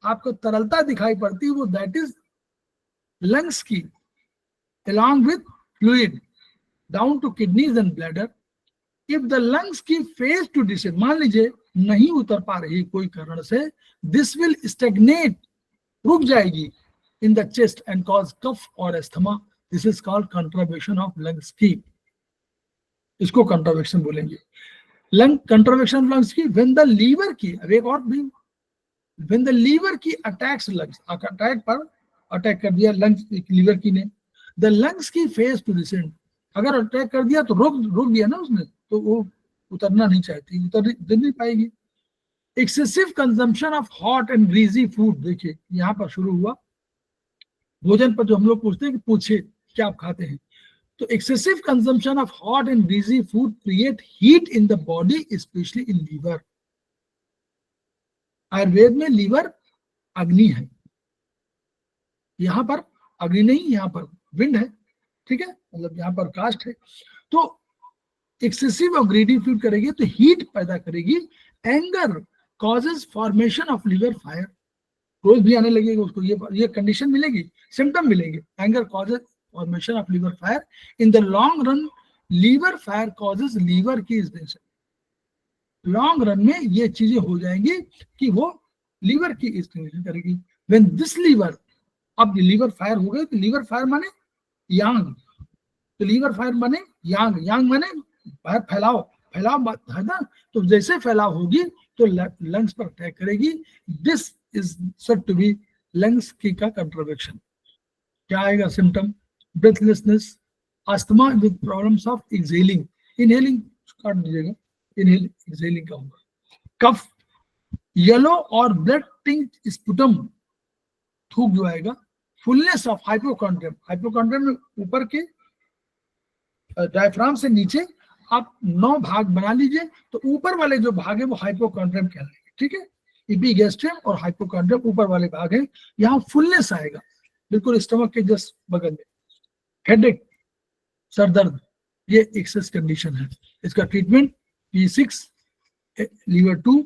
आपको तरलता दिखाई पड़ती है वो दैट इज लंग्स की, along with fluid down to kidneys and bladder. If the lungs की phase to descend, मान लीजिए नहीं उतर पा रही कोई कारण से, this will stagnate, रुक जाएगी in the chest and cause cough or asthma. This is called contraction of lungs की, इसको contraction बोलेंगे। लंग कंट्रावेक्शन लंग्स की व्हेन द लीवर की, अब एक और भी, व्हेन द लीवर की अटैक्स लंग्स, अटैक कर दिया लंग्स लीवर की ने, द लंग्स की फेज टू डिसेंड, अगर अटैक कर दिया तो रोक दिया ना उसने, तो वो उतरना नहीं चाहती, उतर नहीं पाएगी। Excessive consumption of hot and greasy food, देखिए यहाँ पर शुरू हुआ भोजन पर, जो हम लोग पूछते हैं कि पूछे क्या आप खाते हैं, तो excessive consumption of hot and greasy food create heat in the body, especially in liver. Ayurveda में लीवर अग्नि है, यहां पर अग्नि नहीं, यहां पर विंड है, ठीक है, मतलब यहां पर कास्ट है। तो एक्सेसिव और ग्रीडी फूड करेगी तो हीट पैदा करेगी। Anger causes formation of liver fire, रोज भी आने लगेगा उसको, ये कंडीशन मिलेगी, सिम्टम मिलेंगे। Anger causes formation of liver fire. In the long run, liver fire causes liver की इन्फ्लेमेशन। लॉन्ग रन में ये चीजें हो जाएंगी कि वो लीवर की इन्फ्लेमेशन करेगी। When this liver, अब लीवर फायर हो गए तो लीवर फायर माने यांग, तो लीवर फायर माने यांग माने फैलाव है ना, तो जैसे फैलाव होगी तो लंग्स पर अटैक करेगी। This is said to be lungs qi का कंट्रावेक्शन। क्या आएगा symptom? breathlessness, asthma with problems of exhaling, inhaling काट दीजिएगा, inhaling exhaling का होगा। कफ, येलो और ब्लड टिंट स्पुटम, थूक जो आएगा। फुलनेस ऑफ हाइपोकॉन्ड्रियम, हाइपोकॉन्ड्रियम में ऊपर के डायफ्राम से नीचे आप 9 भाग बना लीजिए, तो ऊपर वाले जो भाग है वो हाइपोकॉन्ड्रियम कहलाएंगे, ठीक है। एपिगैस्ट्रियम और हाइपोकॉन्ड्रियम ऊपर वाले भाग है, यहाँ फुलनेस आएगा बिल्कुल स्टमक के जस्ट बगल में। हेडेक, सर दर्द, ये एक्सेस कंडीशन है। इसका treatment P6, liver 2,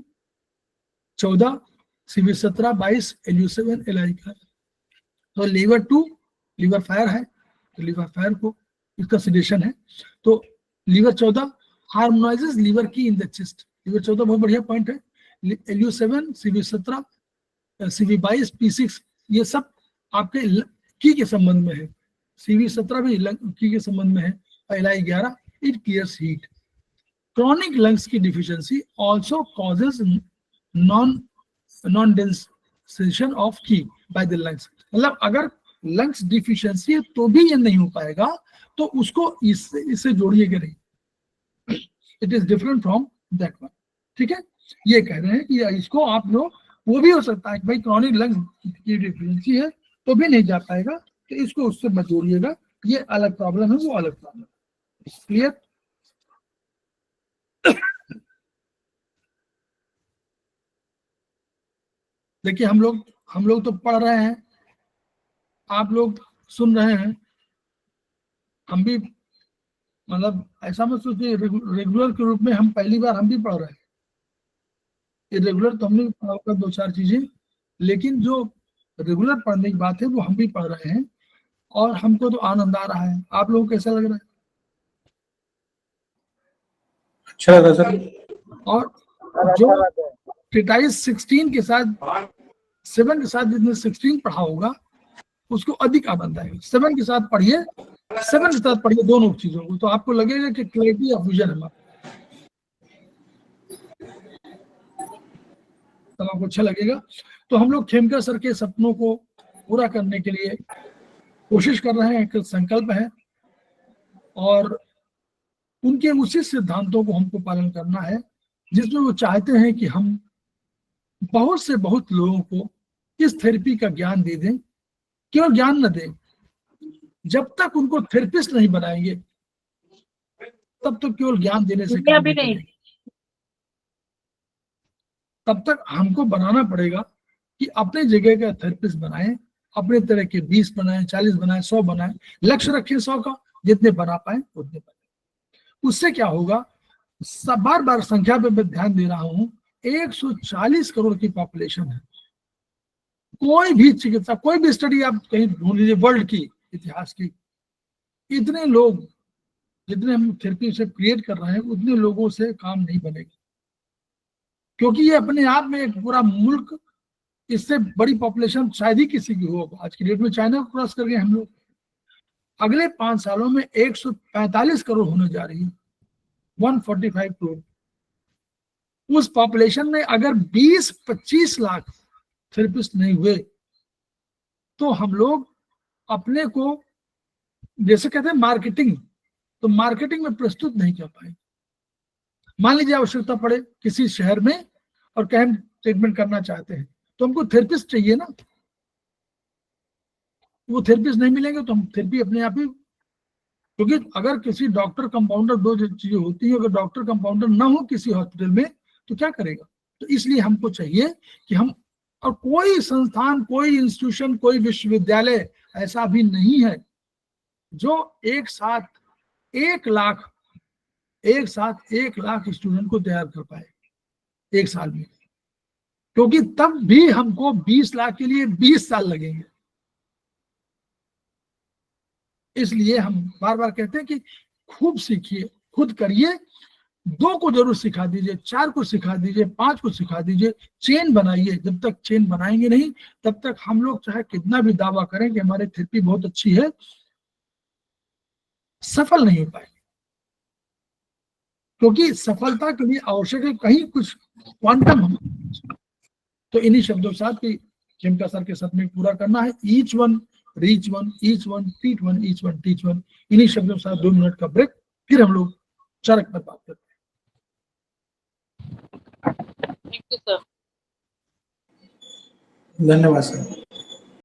14, CV 17, 22, LU7, LI का। तो लीवर 2 लीवर फायर है, तो लीवर फायर को इसका सिडेशन है। तो लीवर 14 हार्मोनाइजेस लीवर की इन द चेस्ट, CV14 बहुत बढ़िया पॉइंट है। LU7, CV17, CV22, P6 ये सब आपके की के संबंध में है। CV17 भी की के संबंध में है। LI11 it clears heat. Chronic lungs qi deficiency also causes non descension of qi by the lungs. मतलब अगर लंग्स डिफिशियंसी है तो भी ये नहीं हो पाएगा, तो उसको इससे जोड़िएगा नहीं। It is different from that one. ठीक है, ये कह रहे हैं कि इसको आप लोग, वो भी हो सकता है कि भाई क्रॉनिक लंग्स की डिफिशियंसी है तो भी नहीं जा पाएगा, तो इसको उससे मत जोड़िएगा, ये अलग प्रॉब्लम है, वो अलग प्रॉब्लम। क्लियर? देखिए हम लोग तो पढ़ रहे हैं, आप लोग सुन रहे हैं, हम भी मतलब ऐसा मत सोचिए रेगुलर के रूप में हम पहली बार हम भी पढ़ रहे हैं। इरेगुलर तो हमने पढ़ा होगा 2-4 चीजें, लेकिन जो रेगुलर पढ़ने की बात है वो हम भी पढ़ रहे हैं, और हमको तो आनंद आ रहा है। आप लोगों को कैसा लग रहा है? अच्छा लगा सर। और जो ट्रीटाइज 16 के साथ 7 के साथ जिसने 16 पढ़ा होगा उसको अधिक आनंद आएगा। 7 के साथ पढ़िए, 7 के साथ पढ़िए दोनों चीजों को, तो आपको लगेगा कि क्लैरिटी ऑफ विजन है, तब आपको अच्छा लगेगा। तो हम लोग खेमका सर के सपनों को पूरा करने के लिए कोशिश कर रहे हैं, एक संकल्प है, और उनके उसी सिद्धांतों को हमको पालन करना है जिसमें वो चाहते हैं कि हम बहुत से बहुत लोगों को इस थेरेपी का ज्ञान दे दें। केवल ज्ञान न दें, जब तक उनको थेरेपिस्ट नहीं बनाएंगे तब तक केवल ज्ञान देने से काम नहीं चलेगा। तब तक हमको बनाना पड़ेगा कि अपने जगह का थेरेपिस्ट बनाएं, अपने तरह के 20 बनाएं, 40 बनाएं, 100 बनाएं, लक्ष्य रखें 100 का, जितने बना पाए उतने बनाएं। उससे क्या होगा, बार बार संख्या पे मैं ध्यान दे रहा हूं, 140 करोड़ की पॉपुलेशन है। कोई भी चिकित्सा, कोई भी स्टडी आप कहीं ढूंढ लीजिए वर्ल्ड की, इतिहास की, इतने लोग जितने हम थेरेपी से क्रिएट कर रहे हैं उतने लोगों से काम नहीं बनेगा, क्योंकि ये अपने आप में एक पूरा मुल्क, इससे बड़ी पॉपुलेशन शायद ही किसी की हो। आज की डेट में चाइना को क्रॉस कर गए हम लोग। अगले 5 सालों में 145 करोड़ होने जा रही है, 145 करोड़। उस पॉपुलेशन में अगर 20-25 लाख थेरेपिस्ट नहीं हुए तो हम लोग अपने को, जैसे कहते हैं मार्केटिंग, तो मार्केटिंग में प्रस्तुत नहीं कर पाएंगे। मान लीजिए आवश्यकता पड़े किसी शहर में और कहीं हम ट्रीटमेंट करना चाहते हैं, तो हमको थेरेपिस्ट चाहिए ना, वो थेरेपिस्ट नहीं मिलेंगे तो हम थेरेपी अपने आप ही, क्योंकि अगर किसी डॉक्टर कंपाउंडर, 2 चीजें होती है, अगर डॉक्टर कंपाउंडर ना हो किसी हॉस्पिटल में तो क्या करेगा। तो इसलिए हमको चाहिए कि हम, और कोई संस्थान, कोई इंस्टीट्यूशन, कोई विश्वविद्यालय ऐसा भी नहीं है जो एक साथ 1 लाख स्टूडेंट को तैयार कर पाए 1 साल में, क्योंकि तब भी हमको 20 लाख के लिए 20 साल लगेंगे। इसलिए हम बार बार कहते हैं कि खूब सीखिए, खुद करिए, 2 को जरूर सिखा दीजिए, 4 को सिखा दीजिए, 5 को सिखा दीजिए, चेन बनाइए। जब तक चेन बनाएंगे नहीं तब तक हम लोग चाहे कितना भी दावा करें कि हमारी थेरेपी बहुत अच्छी है, सफल नहीं हो पाएंगे, क्योंकि सफलता के लिए आवश्यक है कहीं कुछ क्वांटम हम। तो इन्हीं शब्दों के साथ कि खेमका सर के सपने पूरा करना है, each one reach one, each one teach one, each one teach one. इन्हीं शब्दों के साथ 2 मिनट का ब्रेक, फिर हम लोग चरक पर बात करते हैं। Thank you sir. धन्यवाद सर।